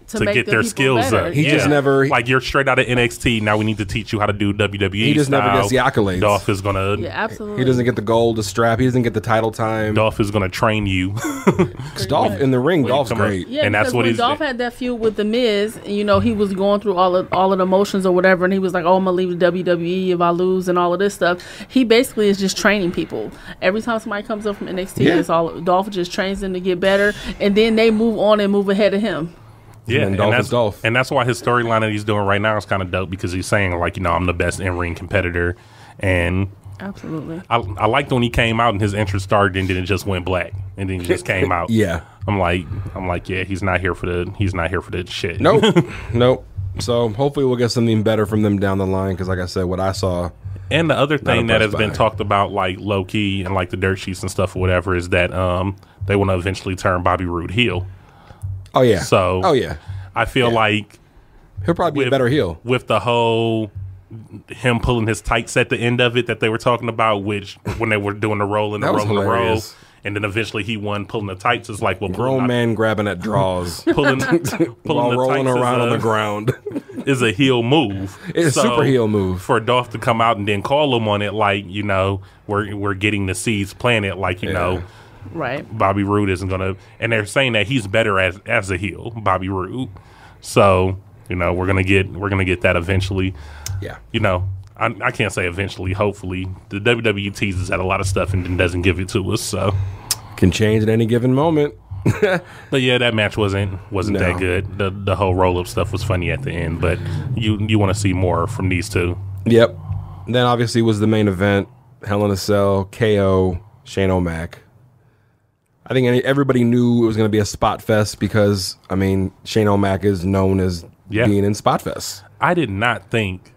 To get their skills up. He just never... Like, you're straight out of NXT. Now we need to teach you how to do WWE He just style. never gets the accolades. Dolph is going to... Yeah, absolutely. He doesn't get the gold, the strap. He doesn't get the title time. Dolph is going to train you. Dolph in the ring, Dolph's great. Yeah, and that's what Dolph had that feud with The Miz, he was going through all of the motions or whatever, and he was like, I'm going to leave the WWE if I lose and all of this stuff. He basically is just training people. Every time somebody comes up from NXT, Dolph just trains them to get better, and then they move on and move ahead of him. Yeah, and that's Dolph. And that's why his storyline that he's doing right now is kind of dope because he's saying, like, I'm the best in-ring competitor. And Absolutely. I liked when he came out and his entrance started and then it just went black and then he just came out. Yeah. I'm like, yeah, he's not here for the shit. Nope. So hopefully we'll get something better from them down the line because, like I said, what I saw. And the other thing that has been talked about, like low key and like the dirt sheets and stuff or whatever, is that they want to eventually turn Bobby Roode heel. Oh yeah. So I feel like he'll probably be a better heel with the whole him pulling his tights at the end of it that they were talking about, which when they were doing the roll and the roll and the roll. And then eventually he won pulling the tights. It's like, well, grown man grabbing at draws, pulling while the rolling tights around on the ground is a heel move. It's a super heel move for Dolph to come out and then call him on it. Like, you know, we're getting the seeds planted. Like, you know, right? Bobby Roode isn't gonna, and they're saying that he's better as a heel, Bobby Roode. So, you know, we're gonna get that eventually. Yeah, you know. I can't say eventually. Hopefully, the WWE teases at a lot of stuff and then doesn't give it to us. So can change at any given moment. But yeah, that match wasn't that good. The whole roll up stuff was funny at the end, but you want to see more from these two. Yep. Then obviously was the main event: Hell in a Cell, KO, Shane O'Mac. I think everybody knew it was going to be a spot fest because I mean Shane O'Mac is known as being in spot fest. I did not think.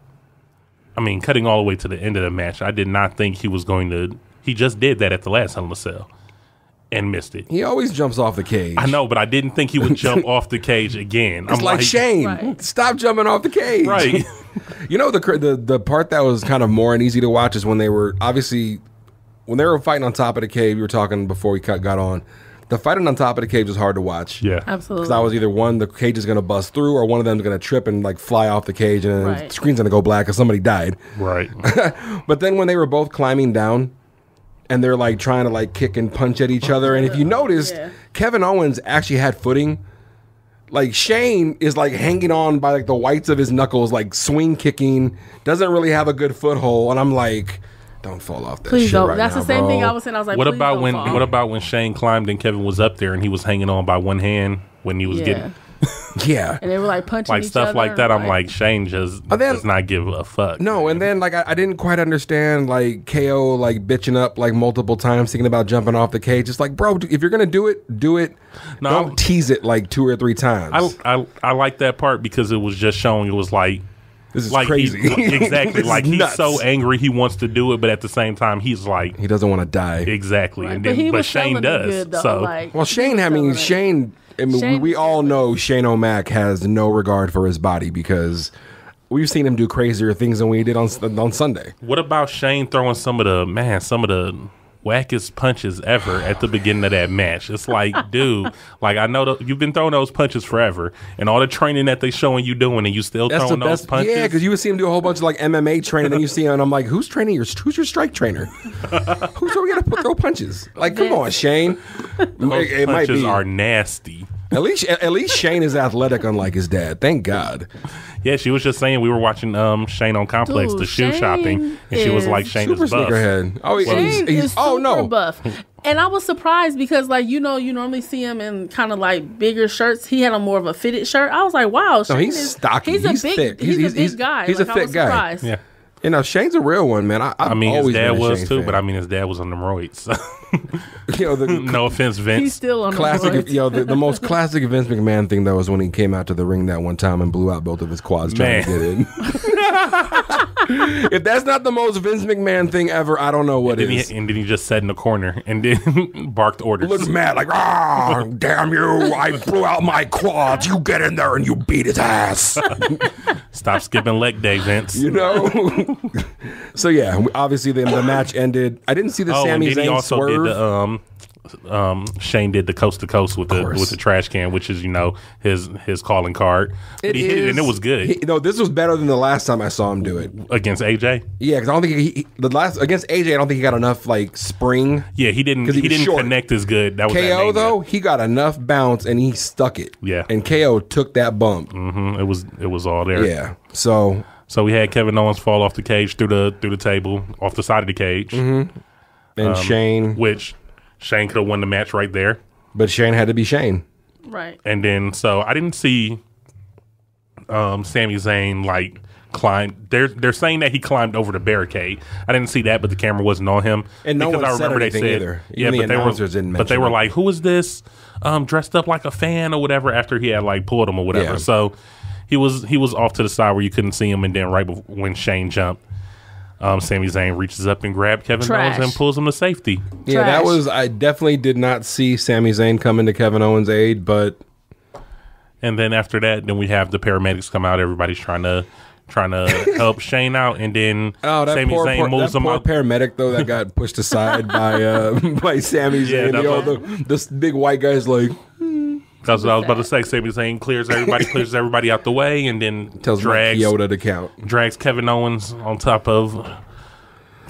I mean, cutting all the way to the end of the match, I did not think he was going to. He just did that at the last Hell in a Cell and missed it. He always jumps off the cage. I know, but I didn't think he would jump off the cage again. It's like Shane, stop jumping off the cage. Right. You know, the part that was kind of more and easy to watch is when they were fighting on top of the cage. We were talking before we got on. The fighting on top of the cage was hard to watch. Yeah, absolutely. Because I was either the cage is going to bust through, or one of them is going to trip and like fly off the cage, and the screen's going to go black because somebody died. Right. But then when they were both climbing down, and they're like trying to like kick and punch at each other, and if you noticed, Kevin Owens actually had footing. Like Shane is like hanging on by like the whites of his knuckles, like swing kicking, doesn't really have a good foothold, and I'm like, don't fall off that. Please shit don't. right That's now, the same bro. thing I was saying. I was like, what about when Shane climbed and Kevin was up there and he was hanging on by one hand when he was getting and they were like punching like each stuff other like that. I'm like, Shane just does not give a fuck. No, and then like I didn't quite understand like KO like bitching up like multiple times thinking about jumping off the cage. It's like, bro, if you're gonna do it. No, don't tease it like 2 or 3 times. I like that part because it was just showing it was like. This is like crazy. Exactly. Like he's nuts. so angry he wants to do it, but at the same time he's like he doesn't want to die. Exactly. Right. And then, but Shane does. Good, so well, Shane. I mean, we all know Shane O'Mac has no regard for his body because we've seen him do crazier things than we did on Sunday. What about Shane throwing some of the wackest punches ever at the beginning of that match? It's like, dude, like I know you've been throwing those punches forever, and all the training that they showing you doing, and you still throwing those punches. Yeah, because you would see him do a whole bunch of like MMA training, and you see him, and I'm like, who's your strike trainer? Who's we gotta throw punches? Like, come on, Shane. Those punches are nasty. At least Shane is athletic, unlike his dad. Thank God. Yeah, she was just saying we were watching Shane on Complex, the shoe shopping, and she was like, Shane is buff. Sneakerhead. Oh, Shane is super buff. And I was surprised because, like, you normally see him in kind of like bigger shirts. He had a more of a fitted shirt. I was like, wow, Shane he's stocky. He's thick. He's a big guy. He's a fit guy. Yeah. You know, Shane's a real one, man. I mean, his dad was too, fan. but I mean, his dad was on them roids. So. No offense, Vince. He's still on classic. the roids. The most classic Vince McMahon thing though was when he came out to the ring that one time and blew out both of his quads trying to get in. If that's not the most Vince McMahon thing ever, I don't know what is. And then he just sat in the corner and then barked orders. Looks mad, like, ah, damn you! I blew out my quads. You get in there and you beat his ass. Stop skipping leg day, Vince. You know. So yeah, obviously the match ended. I didn't see the Sami Zayn swerve. Did Shane did the coast to coast with the trash can, which is his calling card. But he hit it and it was good. This was better than the last time I saw him do it against AJ. Yeah, because I don't think against AJ. I don't think he got enough like spring. Yeah, he didn't. He didn't connect as good. That was KO though. He got enough bounce and he stuck it. Yeah, and KO took that bump. Mm-hmm. It was all there. Yeah. So we had Kevin Owens fall off the cage through the table, off the side of the cage, and Shane, which Shane could have won the match right there, but Shane had to be Shane, right? And then so I didn't see Sami Zayn like climbed. They're saying that he climbed over the barricade. I didn't see that, but the camera wasn't on him. And no one said anything either. Even the announcers didn't mention but they were it. like, "Who is this? Dressed up like a fan or whatever?" After he had like pulled him or whatever. Yeah. So he was off to the side where you couldn't see him, and then right when Shane jumped, Sami Zayn reaches up and grabs Kevin Owens and pulls him to safety. Yeah, that was. I definitely did not see Sami Zayn come into Kevin Owens' aid, but. And then after that, then we have the paramedics come out. Everybody's trying to help Shane out, and then Sami Zayn moves him up. Paramedic though that got pushed aside by Sami Zayn. This big white guy's like. Because I was about to say, Sami Zayn clears everybody out the way, and then tells Yoda to count. Drags Kevin Owens on top of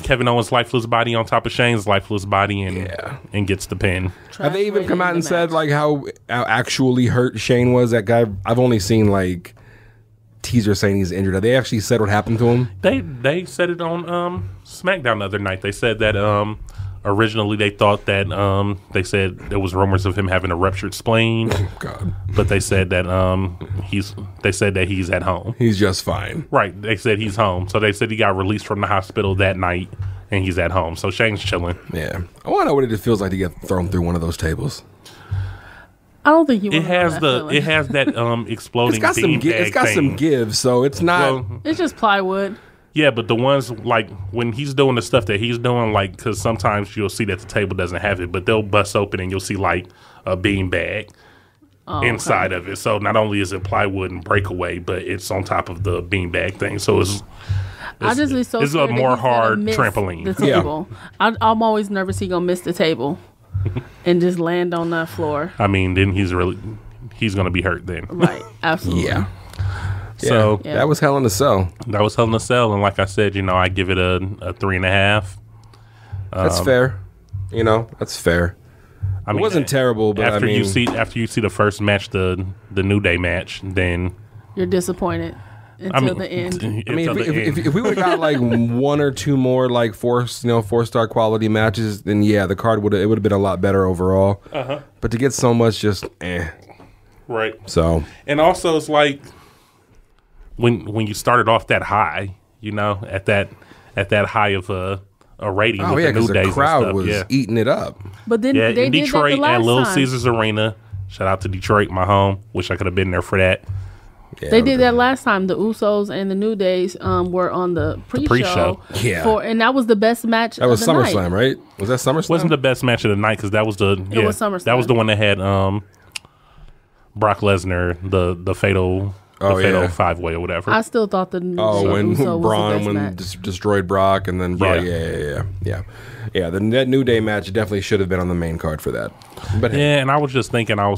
Kevin Owens' lifeless body on top of Shane's lifeless body, and gets the pin. Have they even come out and said like how actually hurt Shane was? That guy, I've only seen like teaser saying he's injured. Have they actually said what happened to him? They said it on SmackDown the other night. They said that originally they thought that they said there was rumors of him having a ruptured spleen. Oh, God. But they said that he's at home. He's just fine. Right. They said he's home. So they said he got released from the hospital that night and he's at home. So Shane's chilling. Yeah. I want to know what it feels like to get thrown through one of those tables. I don't think you. It has that exploding. It's got some give, so it's not. Well, it's just plywood. Yeah, but the ones like when he's doing the stuff that he's doing, like because sometimes you'll see that the table doesn't have it, but they'll bust open and you'll see like a bean bag inside of it. So not only is it plywood and breakaway, but it's on top of the bean bag thing. So it's a more hard trampoline. The table. Yeah. I'm always nervous he's gonna miss the table and just land on that floor. I mean, then he's gonna be hurt then. Right. Absolutely. Yeah. So that was Hell in a Cell. That was Hell in a Cell, and like I said, I give it a 3.5. That's fair. That's fair. I mean, it wasn't terrible, but after you see the first match, the New Day match, then you're disappointed until the end. If we would have got like one or two more like 4-star quality matches, then the card would have been a lot better overall. But to get so much, just right. So and also it's like. When you started off that high, at that high of a rating, with the New the Days crowd and stuff, was eating it up. But then they in did Detroit that the last at Little time. Caesars Arena. Shout out to Detroit, my home. Wish I could have been there for that. Yeah, they did that last time. The Usos and the New Days were on the pre-show. And that was the best match. That was of the SummerSlam, night. right? Was that SummerSlam? Wasn't the best match of the night because that was the It was SummerSlam. That was the one that had Brock Lesnar, the fatal. Fatal 5-way or whatever. I still thought the when Uso Braun destroyed Brock and then Brock, that New Day match definitely should have been on the main card for that. But and I was just thinking, I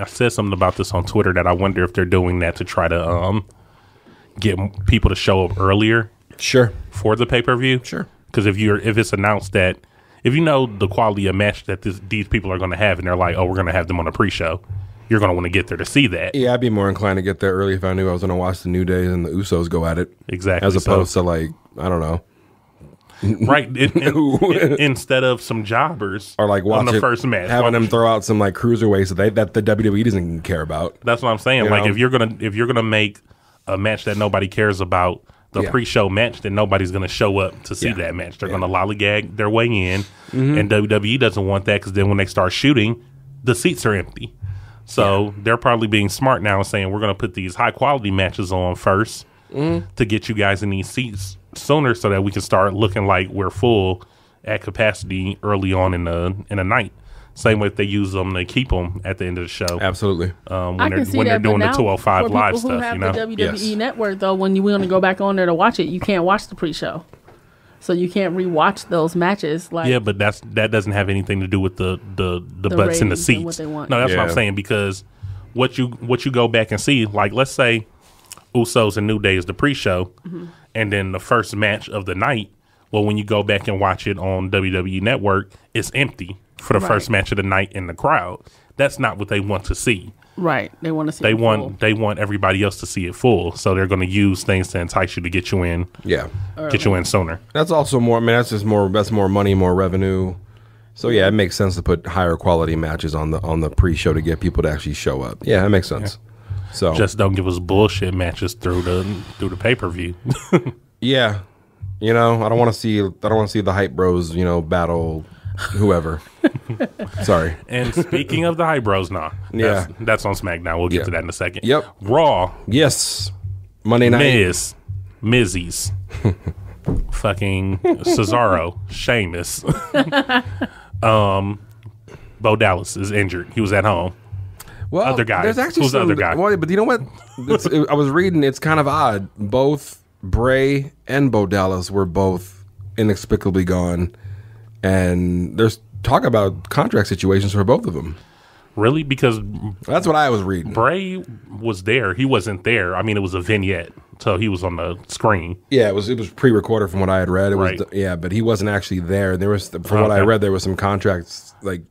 said something about this on Twitter that I wonder if they're doing that to try to get people to show up earlier, for the pay-per-view, because if it's announced that if you know the quality of match that these people are going to have and they're like, oh, we're going to have them on a pre-show. You're going to want to get there to see that. Yeah, I'd be more inclined to get there early if I knew I was going to watch the New Days and the Usos go at it. Exactly. As opposed to, like, I don't know. Right. Instead of some jobbers or like on the first match. Having them throw out some, like, cruiserweights that the WWE doesn't even care about. That's what I'm saying. Like, if you're gonna make a match that nobody cares about, the pre-show match, then nobody's going to show up to see that match. They're going to lollygag their way in. And WWE doesn't want that because then when they start shooting, the seats are empty. So they're probably being smart now and saying we're going to put these high quality matches on first to get you guys in these seats sooner so that we can start looking like we're full at capacity early on in the night. Same way if they use them, they keep them at the end of the show. Absolutely. When they're doing the 205 live stuff, have the WWE network though, when you want to go back on there to watch it, you can't watch the pre-show. So you can't rewatch those matches. But that doesn't have anything to do with the butts in the seats. What they want. No, that's what I'm saying, because what you go back and see, like let's say Usos and New Day is the pre-show, and then the first match of the night. Well, when you go back and watch it on WWE Network, it's empty for the first match of the night in the crowd. That's not what they want to see. Right. They want to see. They want everybody else to see it full. So they're going to use things to entice you to get you in. Yeah. Get you in sooner. That's also more. I mean, that's more money, more revenue. So yeah, it makes sense to put higher quality matches on the pre-show to get people to actually show up. Yeah, that makes sense. So just don't give us bullshit matches through the pay-per-view. yeah, I don't want to see the hype bros, battle whoever. Sorry. And speaking of the hype bros, that's on SmackDown. We'll get to that in a second. Yep. Raw. Yes. Monday night. Mizzies. Fucking Cesaro. Sheamus. Bo Dallas is injured. He was at home. Well, other guy. There's actually Who's the other guy? Well, but you know what? I was reading. It's kind of odd. Both Bray and Bo Dallas were both inexplicably gone, and there's talk about contract situations for both of them. Really? Because that's what I was reading. Bray was there. He wasn't there. I mean, it was a vignette, so he was on the screen. Yeah, it was pre-recorded from what I had read. It right. was but he wasn't actually there. There was from what I read, there was some contracts like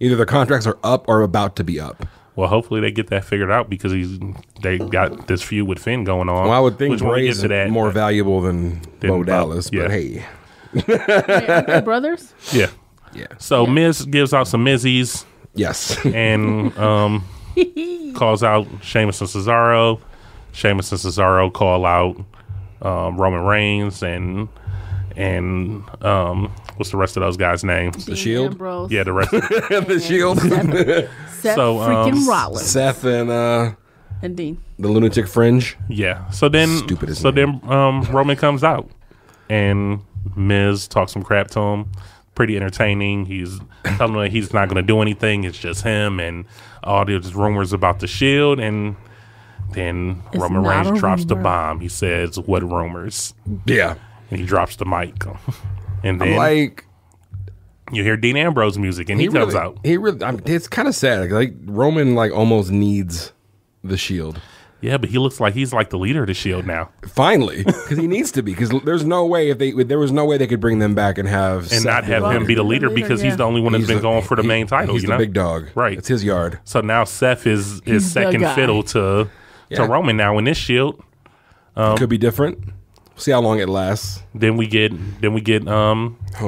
either the contracts are up or about to be up. Well, hopefully they get that figured out because they got this feud with Finn going on. Well, I would think Bray is more valuable than Bo Dallas, but hey. Aren't they brothers? Yeah. Yeah. So Miz gives out some Mizzies. Yes. And calls out Sheamus and Cesaro. Sheamus and Cesaro call out Roman Reigns and what's the rest of those guys' names? The Shield? Ambrose. Yeah, the rest of the Shield. Seth freaking Rollins. Seth and Dean. The Lunatic Fringe. Yeah. So then Roman comes out and Miz talks some crap to him. Pretty entertaining. He's telling him that he's not going to do anything. It's just him and all these rumors about the Shield. And then Roman Reigns drops the bomb. He says, "What rumors?" Yeah. And he drops the mic. And then you hear Dean Ambrose music, and he comes out. It's kind of sad. Like Roman, almost needs the Shield. Yeah, but he looks like he's like the leader of the Shield now. Finally, because he needs to be. Because there was no way they could bring them back and not have him be the leader because he's the only one that's been going for the main title. He's the big dog, right? It's his yard. So now Seth is second fiddle to Roman now in this Shield. Could be different. See how long it lasts. Then we get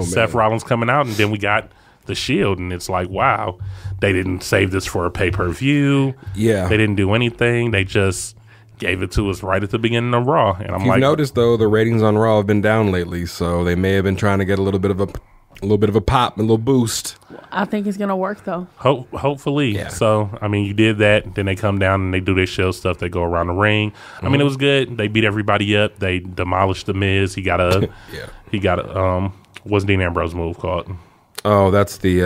Seth Rollins coming out, and then we got the Shield, and it's like, wow, they didn't save this for a pay-per-view. Yeah, they didn't do anything. They just gave it to us right at the beginning of Raw. And I'm like, noticed though, the ratings on Raw have been down lately, so they may have been trying to get a little bit of a pop, a little boost. I think it's gonna work though. Hopefully. Yeah. So I mean, you did that. Then they come down and they do their show stuff. They go around the ring. I mean, it was good. They beat everybody up. They demolished the Miz. He got a what's Dean Ambrose move called? Oh, that's the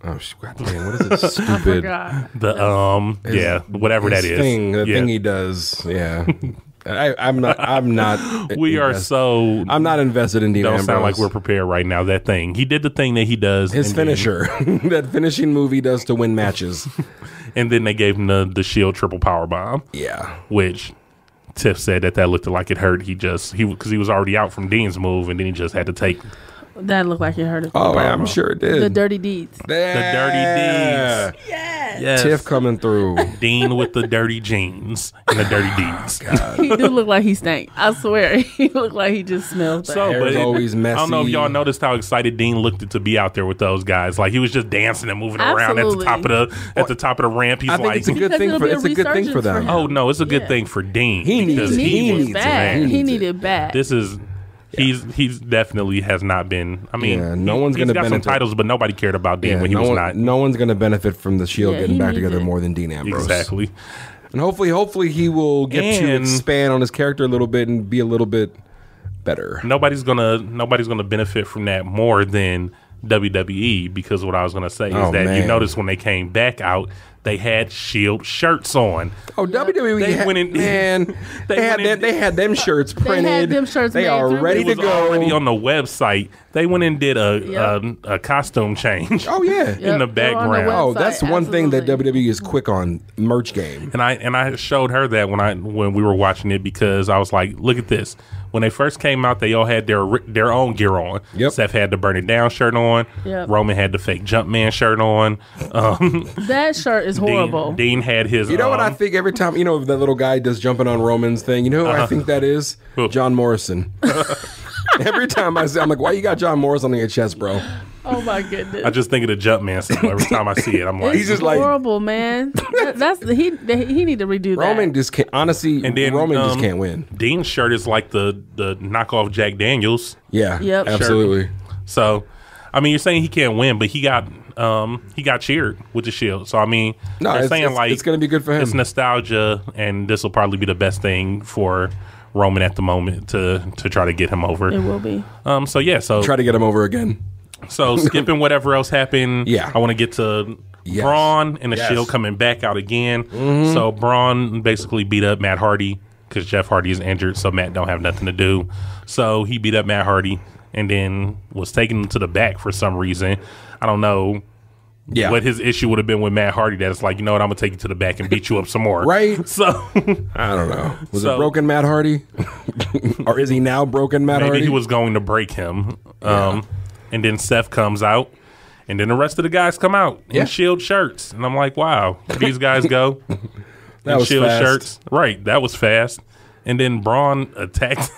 God damn, what is it? Stupid. Whatever that is. The thing he does. Yeah. I'm not. We are so. I'm not invested in Dean Ambrose. Don't sound like we're prepared right now. That thing he did, the thing that he does, his finisher, that finishing move he does to win matches, and then they gave him the Shield triple power bomb. Yeah, which Tiff said that looked like it hurt. Because he was already out from Dean's move, and then he just had to take. That looked like it hurt. Oh, I'm sure it did. The dirty deeds. Yeah. The dirty deeds. Yes. Tiff coming through. Dean with the dirty jeans and the dirty deeds. God. He do look like he stank. I swear, he looked like he just smells bad. So, but always messy. I don't know if y'all noticed how excited Dean looked to be out there with those guys. Like he was just dancing and moving around at the top of the ramp. He's think it's a good thing for them. Oh no, it's a good thing for Dean. He needs it. He needed bad. This is. He's definitely has not been. I mean, no one's going to benefit. He's got some titles, but nobody cared about Dean when he was not. No one's going to benefit from the Shield getting back together more than Dean Ambrose. Exactly. And hopefully he will get to expand on his character a little bit and be a little bit better. Nobody's gonna benefit from that more than WWE, because what I was gonna say is that you notice when they came back out, they had Shield shirts on. Oh, WWE! They had them shirts printed. They had them shirts. They are ready to go. Already on the website. They went and did a costume change. Oh yeah, in the background. Oh, that's one thing that WWE is quick on, merch game. And I showed her that when we were watching it, because I was like, look at this. When they first came out, they all had their own gear on. Yep. Seth had the Burn It Down shirt on. Yep. Roman had the fake Jumpman shirt on. That shirt is horrible. Dean had his. You know what I think every time, that little guy does jumping on Roman's thing? You know who I think that is? Who? John Morrison. Every time I'm like, why you got John Morrison on your chest, bro? Oh my goodness! I just think of the Jumpman symbol every time I see it. I'm like, He's just like horrible, man. He need to redo that. Roman just can't. Honestly, and then Roman just can't win. Dean's shirt is like the knockoff Jack Daniels. Yeah, Yep. absolutely. So, I mean, you're saying he can't win, but he got cheered with the Shield. So I mean, they're saying like it's going to be good for him. It's nostalgia, and this will probably be the best thing for Roman at the moment to try to get him over. It will be. So Try to get him over again. So skipping whatever else happened, Yeah. I want to get to Braun and the Shield coming back out again. So Braun basically beat up Matt Hardy because Jeff Hardy is injured, so Matt don't have nothing to do. So he beat up Matt Hardy and then was taking him to the back for some reason. I don't know what his issue would have been with Matt Hardy. That it's like, you know what, I'm going to take you to the back and beat you up some more. Right? So I don't know. Was it broken Matt Hardy? Or is he now broken Matt Hardy? Maybe he was going to break him. And then Seth comes out. And then the rest of the guys come out in Shield shirts. And I'm like, wow, these guys go That in was Shield fast. shirts. Right, that was fast. And then Braun attacked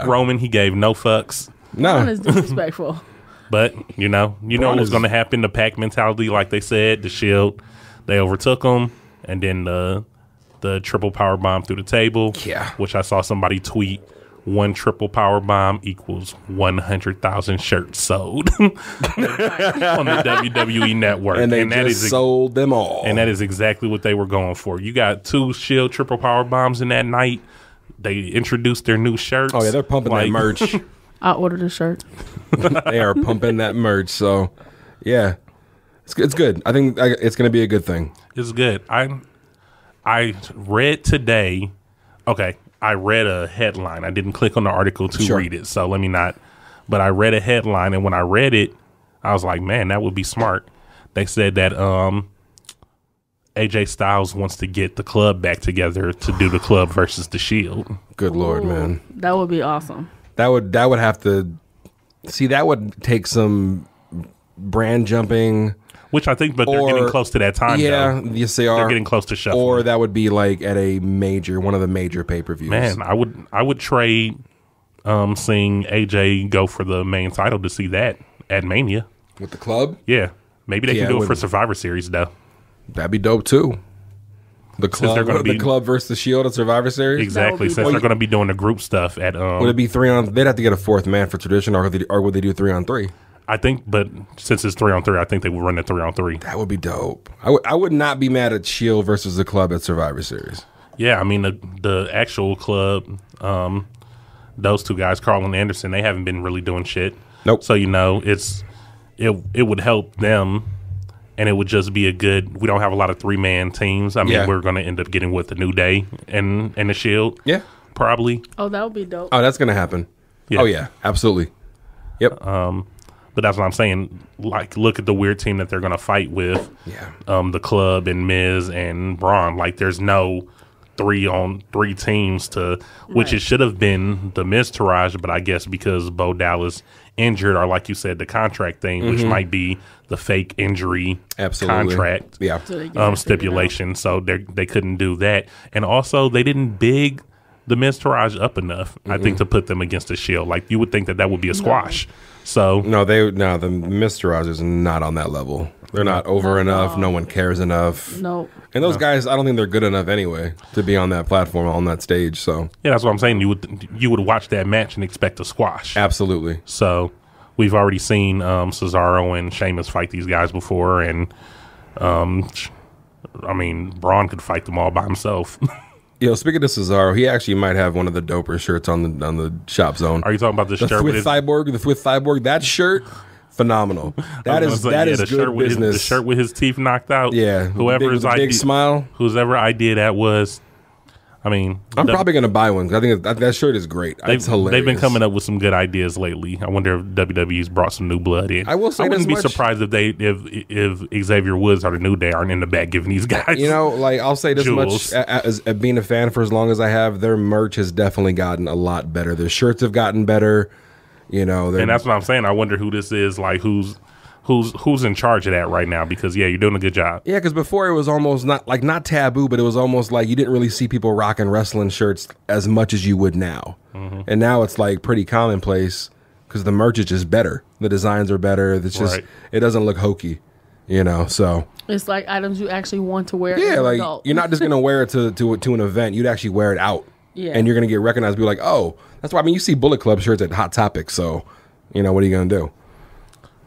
Roman. He gave no fucks. Braun No. is disrespectful. But, you know what was going to happen. The pack mentality, like they said, the Shield, they overtook them. And then the triple power bomb through the table. Yeah. Which I saw somebody tweet. 1 triple power bomb equals 100,000 shirts sold on the WWE network. And they that just is sold them all. And that is exactly what they were going for. You got 2 Shield triple power bombs in that night. They introduced their new shirts. Oh, yeah, they're pumping that merch. I ordered a shirt. They are pumping that merch. So, yeah, it's good. I think it's going to be a good thing. It's good. I read today. Okay, I read a headline. I didn't click on the article to read it, so let me not. But I read a headline, and when I read it, I was like, man, that would be smart. They said that AJ Styles wants to get the club back together to do the club versus the Shield. Good Lord, man. That would be awesome. That would have to see. That would take some brand jumping, which I think, but they're getting close to that time. Yeah, though. Yes, they are. They're getting close to shuffling. Or that would be like at one of the major pay-per-views. Man, I would trade seeing AJ go for the main title to see that at Mania with the club. Yeah, maybe they can do it for Survivor Series though. That'd be dope too. The club versus the Shield at Survivor Series. Exactly. Since they're going to be doing the group stuff at. Would it be 3-on? They'd have to get a 4th man for tradition, or would they do 3-on-3? I think, but since it's 3-on-3, I think they will run it 3-on-3. That would be dope. I would not be mad at Shield versus the club at Survivor Series. Yeah, I mean the actual club, those 2 guys, Carl and Anderson, they haven't been really doing shit. Nope. So it would help them. And it would just be we don't have a lot of 3-man teams. I mean, we're going to end up getting with the New Day and the Shield. Yeah. Probably. Oh, that would be dope. Oh, that's going to happen. Yeah. Oh, yeah. Absolutely. Yep. But that's what I'm saying. Like, look at the weird team that they're going to fight with. Yeah. The club and Miz and Braun. Like, there's no 3-on-3 teams which it should have been the Miz Taraj, but I guess because Bo Dallas injured, or like you said, the contract thing, which might be the fake injury contract stipulation. So they couldn't do that. And also, they didn't big the Miz Taraj up enough, I think, to put them against the Shield. Like, you would think that would be a squash. So the Miz Taraj is not on that level. They're not over enough. No one cares enough. No. And those guys, I don't think they're good enough anyway to be on that platform, on that stage. So yeah, that's what I'm saying. You would watch that match and expect a squash. Absolutely. So we've already seen Cesaro and Sheamus fight these guys before, and I mean, Braun could fight them all by himself. Speaking of Cesaro, he actually might have one of the doper shirts on the shop zone. Are you talking about the shirt with Cyborg? The with Cyborg, that shirt. Phenomenal. That is good business. The shirt with his teeth knocked out. Yeah. Whoever's big smile. Whoever idea that was. I mean, I'm probably going to buy one. I think that shirt is great. It's hilarious. They've been coming up with some good ideas lately. I wonder if WWE's brought some new blood in. I will say I wouldn't be surprised if Xavier Woods or the New Day aren't in the back giving these guys. I'll say this much: as being a fan for as long as I have, their merch has definitely gotten a lot better. Their shirts have gotten better. And that's what I'm saying. I wonder who this is. Like, who's in charge of that right now? Because you're doing a good job. Yeah, because before it was almost not taboo, but it was almost like you didn't really see people rocking wrestling shirts as much as you would now. And now it's like pretty commonplace. because the merch is just better. The designs are better. It's just Right. it doesn't look hokey, you know. So It's like items you actually want to wear. yeah, as an like adult. you're not just gonna wear it to an event. You'd actually wear it out, Yeah. and you're gonna get recognized. Be like, oh, that's why. I mean, you see Bullet Club shirts at Hot Topic, so you know what are you gonna do?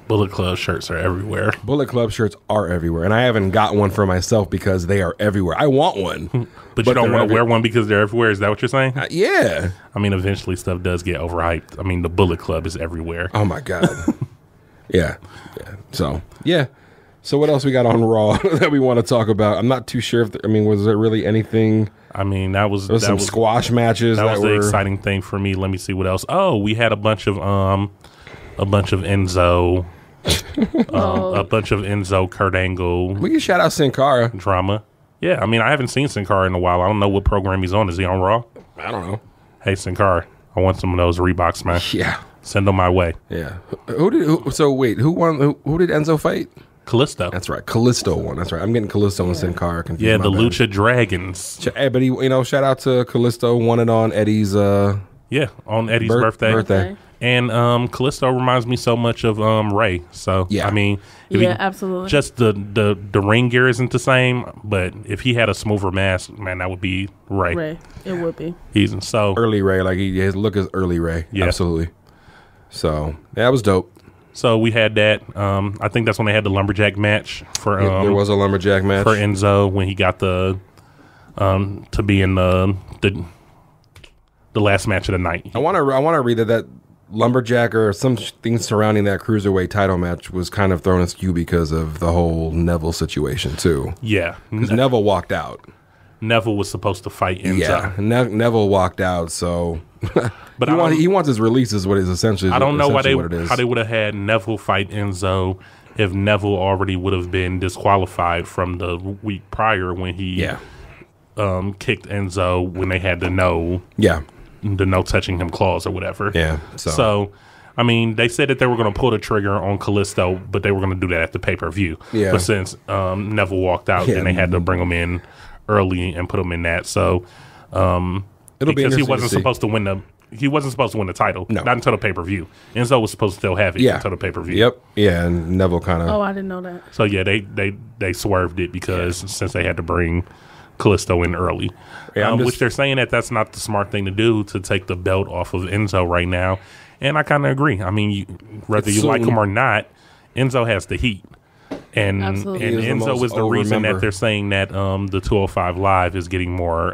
Bullet Club shirts are everywhere. Bullet Club shirts are everywhere, and I haven't got one for myself because they are everywhere. I want one, But you don't they're want to wear one because they're everywhere. Is that what you're saying? Yeah. I mean, eventually stuff does get overhyped. I mean, the Bullet Club is everywhere. Oh my god. yeah. So yeah. So what else we got on Raw that we want to talk about? I'm not too sure if was there really anything? I mean, that was Some squash matches that was the were exciting thing for me. Let me see what else. Oh, we had a bunch of Enzo, a bunch of Enzo Kurt Angle We can shout out Sin Cara. drama. Yeah, I mean, I haven't seen Sin Cara in a while. I don't know what program he's on. Is he on Raw? I don't know. Hey, Sin Cara, I want some of those Reeboks, man. Yeah. Send them my way. Yeah. So wait, who won? Who did Enzo fight? Callisto. That's right. Callisto won. That's right. I'm getting Callisto and Sin Cara confused. Yeah, My the bad. Lucha Dragons. Hey, but shout out to Callisto. Won it on Eddie's Yeah, on Eddie's birthday. Okay. And Callisto reminds me so much of Ray. So Yeah. I mean, Yeah, absolutely. Just the ring gear isn't the same, but if he had a smoother mask, man, that would be Ray. Ray, it would be. He's so early Ray. Like his look is early Ray. Yeah. Absolutely. So that was dope. So we had that. I think that's when they had the lumberjack match for There was a lumberjack match for Enzo when he got the to be in the last match of the night. I want to read that lumberjack or some things surrounding that cruiserweight title match was kind of thrown askew because of the whole Neville situation too. Yeah, Because Neville walked out. Neville was supposed to fight Enzo. Yeah, Neville walked out. So, But he wants his release. Is what is essentially. I don't know how they would have had Neville fight Enzo if Neville already would have been disqualified from the week prior when he kicked Enzo when they had the no touching him clause or whatever. Yeah. So I mean, they said that they were going to pull the trigger on Callisto, but they were going to do that at the pay-per-view. Yeah. But since Neville walked out, then they had to bring him in early and put him in that. So It'll be because he interesting wasn't to see. supposed to win the title. No. Not until the pay-per-view. Enzo was supposed to still have it until the pay-per-view. Yep. Yeah, and Neville kind of. Oh, I didn't know that. So yeah, they swerved it because since they had to bring Callisto in early, which they're saying that's not the smart thing to do, to take the belt off of Enzo right now, and I kind of agree. I mean, whether you like him or not, Enzo has the heat, and Absolutely. and He is the Enzo most is the reason that over-remember. they're saying that the 205 Live is getting more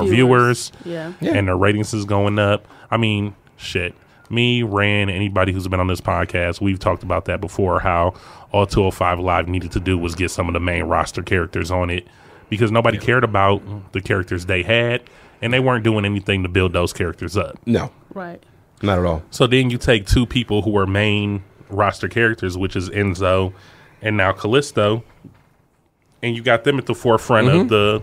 viewers, Yeah. and their ratings is going up. I mean, shit. Me, Rand, anybody who's been on this podcast, we've talked about that before, how all 205 Live needed to do was get some of the main roster characters on it, because nobody cared about the characters they had, and they weren't doing anything to build those characters up. No, Right. not at all. So then you take two people who are main roster characters, which is Enzo and now Callisto, and you got them at the forefront of the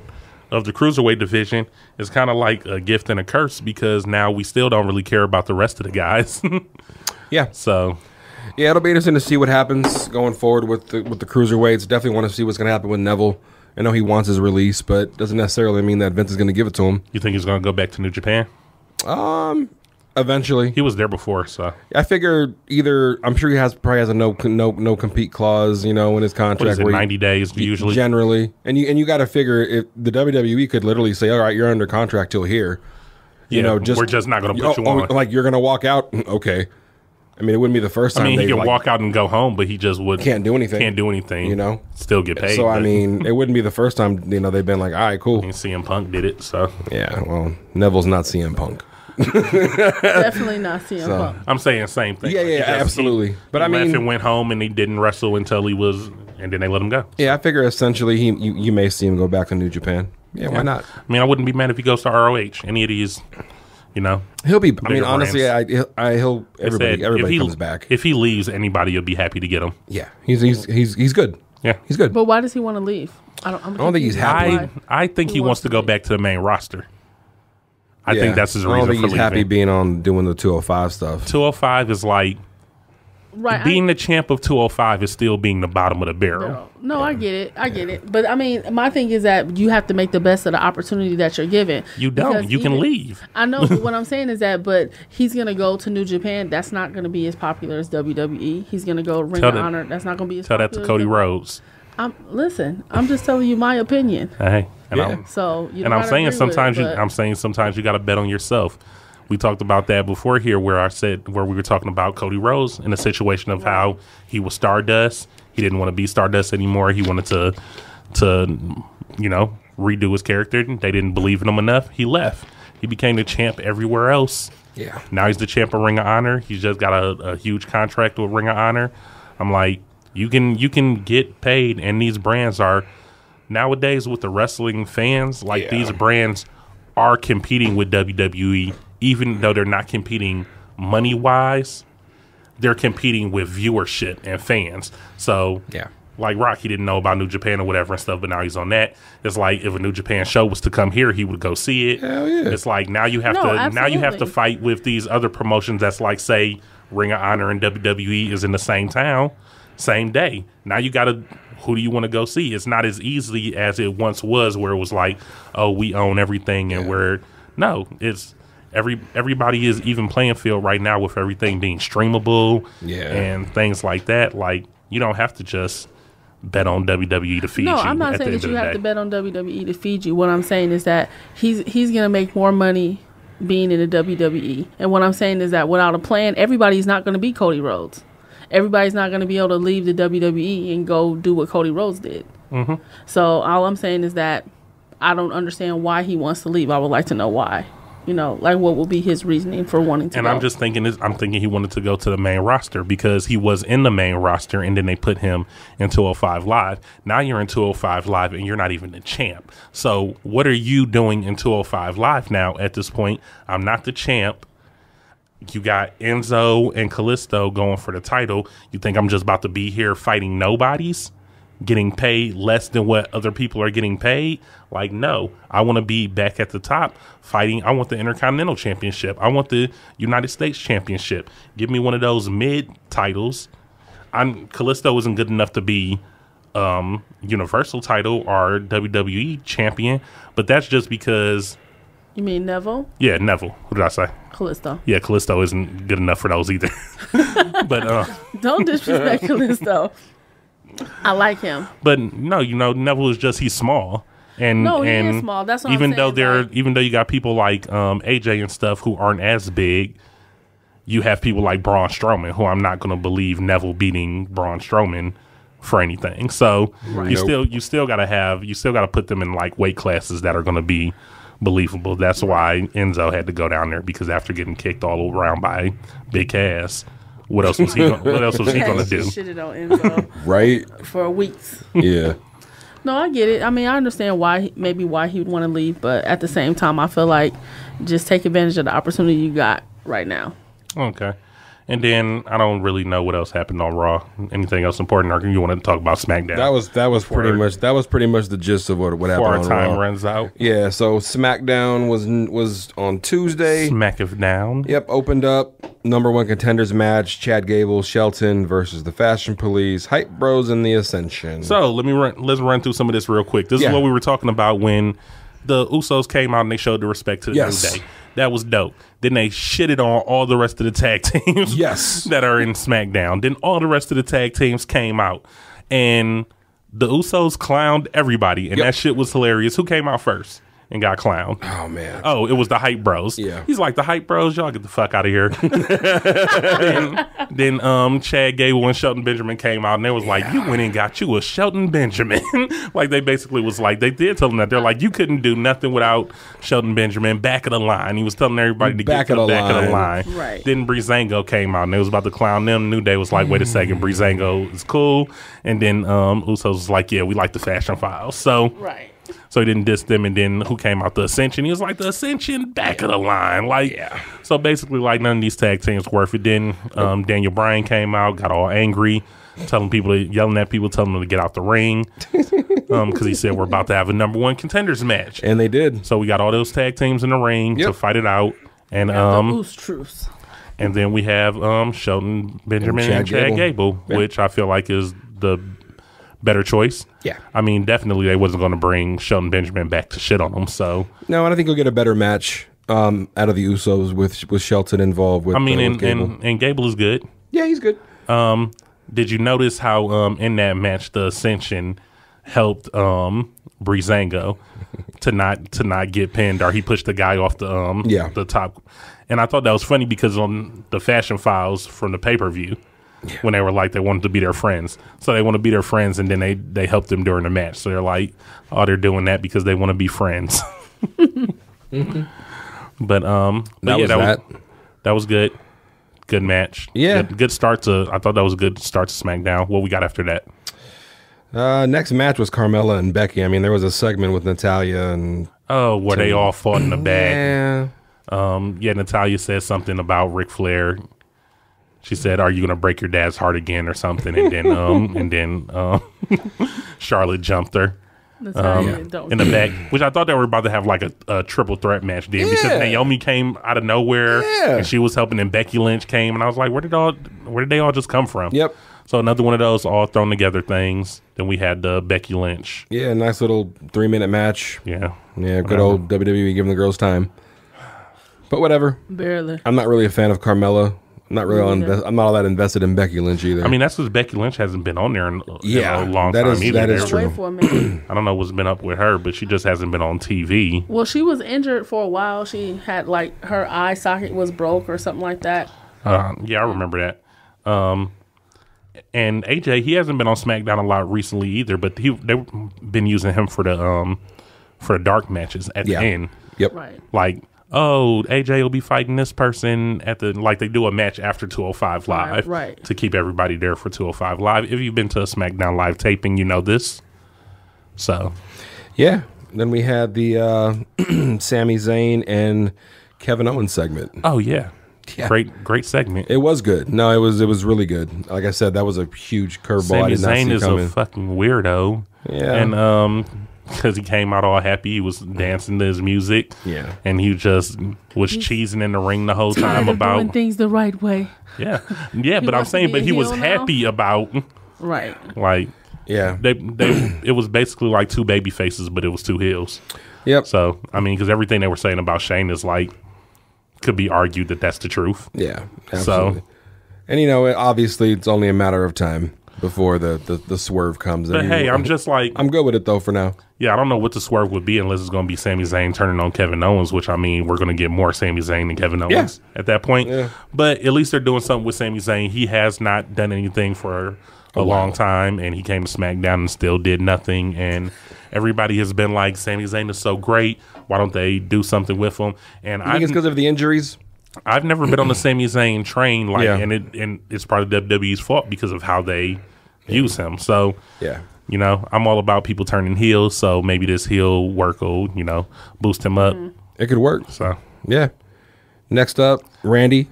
cruiserweight division. It's kind of like a gift and a curse, because now we still don't really care about the rest of the guys. Yeah. So Yeah, it'll be interesting to see what happens going forward with the cruiserweights. Definitely want to see what's going to happen with Neville. I know he wants his release, but doesn't necessarily mean that Vince is going to give it to him. you think he's going to go back to New Japan? Eventually, He was there before, so I figure either I'm sure he probably has a no compete clause, in his contract. what is it, where he- 90 days usually? generally, and you got to figure if the WWE could literally say, all right, you're under contract till here. Yeah, we're just not going to put you on. Like you're going to walk out. Okay. I mean, it wouldn't be the first time. I mean, he they can walk out and go home, but he just can't do anything. Can't do anything. Still get paid. So I but mean, it wouldn't be the first time. They've been like, all right, cool. and CM Punk did it. So Yeah. Well, Neville's not CM Punk. Definitely not CM Punk. I'm saying the same thing. Yeah, Like, he just- absolutely. But he I left mean, and went home, and he didn't wrestle until he was, and then they let him go. yeah, I figure essentially you may see him go back to New Japan. Yeah, why not? I mean, I wouldn't be mad if he goes to ROH. Any of these, He'll be. I mean, bigger honestly, brands. he'll everybody if he comes back. If he leaves, anybody will be happy to get him. Yeah, he's good. Yeah, He's good. But why does he want to leave? I don't think he's confused. happy. Why? I think he wants to go back to the main roster. I think that's his I don't reason think for he's leaving. happy being on doing the 205 stuff. 205 is like Right. being the champ of 205 is still being the bottom of the barrel. No, I get it. But I mean, my thing is that you have to make the best of the opportunity that you're given. You don't. You can leave. I know, but what I'm saying is that, but he's going to go to New Japan. That's not going to be as popular as WWE. He's going to go Ring of Honor. That's not going to be as popular. Tell that to Cody Rhodes. Listen, I'm just telling you my opinion. Hey. So, I'm saying sometimes you got to bet on yourself. We talked about that before here, where we were talking about Cody Rhodes in a situation of how he was Stardust. He didn't want to be Stardust anymore. He wanted to redo his character. They didn't believe in him enough. He left. He became the champ everywhere else. Yeah. Now he's the champ of Ring of Honor. He's just got a huge contract with Ring of Honor. I'm like, you can get paid, and these brands are nowadays with the wrestling fans. Like these brands are competing with WWE. Even though they're not competing money-wise, they're competing with viewership and fans. So, like Rocky didn't know about New Japan or whatever and stuff, but now he's on that. It's like if a New Japan show was to come here, he would go see it. Hell yeah. It's like now you have to fight with these other promotions that's like, say, Ring of Honor and WWE is in the same town, same day. Now you got to, who do you want to go see? It's not as easy as it once was, where it was like, oh, we own everything, and it's everybody is even playing field right now with everything being streamable and things like that. Like, you don't have to just bet on WWE to feed you. No, I'm not saying that you have to bet on WWE to feed you. What I'm saying is that he's going to make more money being in the WWE. And what I'm saying is that without a plan, everybody's not going to be Cody Rhodes. Everybody's not going to be able to leave the WWE and go do what Cody Rhodes did. Mm-hmm. So all I'm saying is that I don't understand why he wants to leave. I would like to know why. Like what will be his reasoning for wanting to go. I'm just thinking he wanted to go to the main roster because he was in the main roster, and then they put him in 205 Live. Now you're in 205 Live, and you're not even the champ. So what are you doing in 205 Live now at this point? I'm not the champ. You got Enzo and Kalisto going for the title. You think I'm just about to be here fighting nobodies? Getting paid less than what other people are getting paid? Like, no. I want to be back at the top fighting. I want the Intercontinental Championship. I want the United States Championship. Give me one of those mid titles. Kalisto isn't good enough to be Universal title or WWE champion, but that's just because. You mean Neville? Yeah, Neville. What did I say? Kalisto. Yeah, Kalisto isn't good enough for those either. But don't disrespect Kalisto. I like him, but no, Neville is just, he's small, and he is small. That's what even I'm saying, even though you got people like AJ and stuff who aren't as big, you have people like Braun Strowman, who I'm not going to believe Neville beating Braun Strowman for anything. So you still got to put them in like weight classes that are going to be believable. That's why Enzo had to go down there, because after getting kicked all around by Big Cass. What else was he going to do? Shitted on Enzo right for weeks. Yeah. No, I get it. I mean, I understand why he would want to leave, but at the same time, I feel like just take advantage of the opportunity you got right now. Okay. And then I don't really know what else happened on Raw. Anything else important, or you want to talk about SmackDown? That was pretty much the gist of what happened on Raw. Before our time runs out. Yeah. So SmackDown was on Tuesday. SmackDown. Yep. Opened up. Number one contenders match: Chad Gable, Shelton versus the Fashion Police, Hype Bros, and the Ascension. So let's run through some of this real quick. This is what we were talking about when the Usos came out and they showed the respect to the New Day. That was dope. Then they shitted on all the rest of the tag teams that are in SmackDown. Then all the rest of the tag teams came out, and the Usos clowned everybody, and that shit was hilarious. Who came out first and got clowned? Oh, man. Oh, it was the Hype Bros. Yeah. He's like, the Hype Bros? Y'all get the fuck out of here. then Chad Gable and Shelton Benjamin came out, and they was like, you went and got you a Shelton Benjamin. Like, they basically was like, they did tell him that. They're like, you couldn't do nothing without Shelton Benjamin back of the line. He was telling everybody to get to the back of the line. Right. Then Breezango came out, and they was about to clown them. New Day was like, wait a second, Breezango is cool. And then Usos was like, yeah, we like the Fashion Files. So he didn't diss them. And then who came out? The Ascension. He was like, the Ascension back of the line. Like, so basically, like, none of these tag teams worth it. Then Daniel Bryan came out, got all angry, yelling at people, telling them to get out the ring, because he said we're about to have a number one contenders match. And they did. So we got all those tag teams in the ring to fight it out. And And then we have Shelton Benjamin and Chad Gable, which I feel like is the better choice. Yeah. I mean, definitely they wasn't going to bring Shelton Benjamin back to shit on him. So no, and I think you'll get a better match out of the Usos with Shelton involved. With Gable. And Gable is good. Yeah, he's good. Did you notice how in that match the Ascension helped Breezango to not get pinned, or he pushed the guy off the top? And I thought that was funny because on the Fashion Files from the pay-per-view, when they were like they wanted to be their friends, so they want to be their friends, and then they helped them during the match. So they're like, oh, they're doing that because they want to be friends. Mm-hmm. But that was good. Good match. Yeah. Good start to. I thought that was a good start to SmackDown. What we got after that? Next match was Carmella and Becky. I mean, there was a segment with Natalya and where they all fought in the bag. Yeah. Natalya said something about Ric Flair. She said, "Are you going to break your dad's heart again or something?" And then Charlotte jumped her. In the back, which I thought they were about to have like a triple threat match then, because Naomi came out of nowhere and she was helping, and Becky Lynch came, and I was like, where did they all just come from? Yep. So another one of those all thrown together things. Then we had Becky Lynch. Yeah, nice little 3-minute match. Yeah, good old WWE giving the girls time. But whatever. Barely. I'm not really a fan of Carmella. I'm not all that invested in Becky Lynch either. I mean, that's because Becky Lynch hasn't been on there in a long time either. That is true. For a minute. I don't know what's been up with her, but she just hasn't been on TV. Well, she was injured for a while. She had like her eye socket was broke or something like that. Yeah, I remember that. And AJ, he hasn't been on SmackDown a lot recently either, but they've been using him for the dark matches at the end. Yep. Right. Like, oh, AJ will be fighting this person they do a match after 205 Live, right, to keep everybody there for 205 Live. If you've been to a SmackDown Live taping, you know this. So, yeah. Then we had the Sami Zayn and Kevin Owens segment. Oh yeah. Great segment. It was good. No, it was really good. Like I said, that was a huge curveball. Sami Zayn is a fucking weirdo. Yeah. And because he came out all happy, he was dancing to his music. Yeah. And he just was cheesing in the ring the whole time about doing things the right way. Yeah. Yeah, but I'm saying, but he was happy about like, yeah. It was basically like two baby faces, but it was two heels. Yep. So I mean, because everything they were saying about Shane is like, could be argued that that's the truth. Yeah, absolutely. So, and obviously it's only a matter of time before the swerve comes. But hey, I'm just like, I'm good with it though for now. Yeah, I don't know what the swerve would be unless it's going to be Sami Zayn turning on Kevin Owens, which I mean, we're going to get more Sami Zayn than Kevin Owens at that point. Yeah. But at least they're doing something with Sami Zayn. He has not done anything for a long time, and he came to SmackDown and still did nothing. And everybody has been like, Sami Zayn is so great. Why don't they do something with him? And I think it's because of the injuries. I've never been on the Sami Zayn train, and it's probably WWE's fault because of how they use him. So, I'm all about people turning heels. So maybe this heel work will, boost him up. It could work. So yeah. Next up, Randy.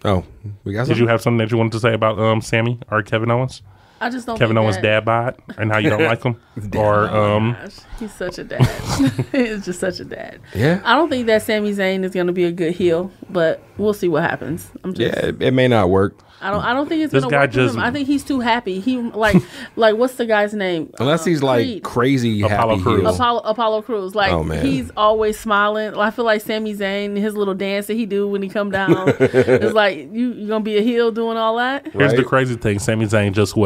Oh, we got something? Did you have something that you wanted to say about Sammy or Kevin Owens? I just don't. Kevin Owens' dad bod, and how you don't like him, or gosh, he's such a dad. He's just such a dad. Yeah, I don't think that Sami Zayn is going to be a good heel, but we'll see what happens. It may not work. I don't think it's going to work for him. I think he's too happy. He like what's the guy's name? Unless he's like crazy Apollo happy Crews. Apollo Crews. Like he's always smiling. I feel like Sami Zayn, his little dance that he do when he come down, it's like you gonna be a heel doing all that. Here's the crazy thing: Sami Zayn just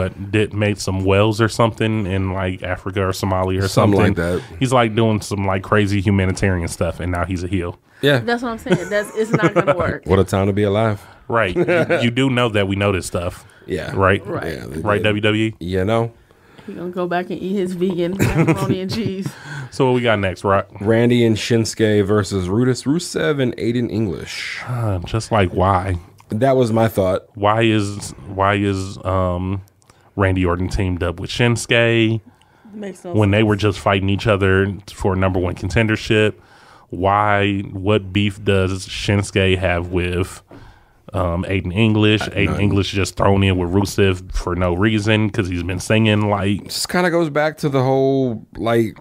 made some wells or something in like Africa or Somalia or something like that. He's like doing some like crazy humanitarian stuff, and now he's a heel. Yeah, that's what I'm saying. It's not gonna work. What a time to be alive. Right. You do know that we know this stuff. Yeah. Right? Right. Yeah, right, WWE? You know. He's going to go back and eat his vegan macaroni and cheese. So what we got next, Rock? Randy and Shinsuke versus Rusev and Aiden English. Just like why? That was my thought. Why is Randy Orton teamed up with Shinsuke Makes no when sense. they were just fighting each other for number one contendership? What beef does Shinsuke have with Aiden English? Aiden English just thrown in with Rusev for no reason because he's been singing like. Just kind of goes back to the whole like.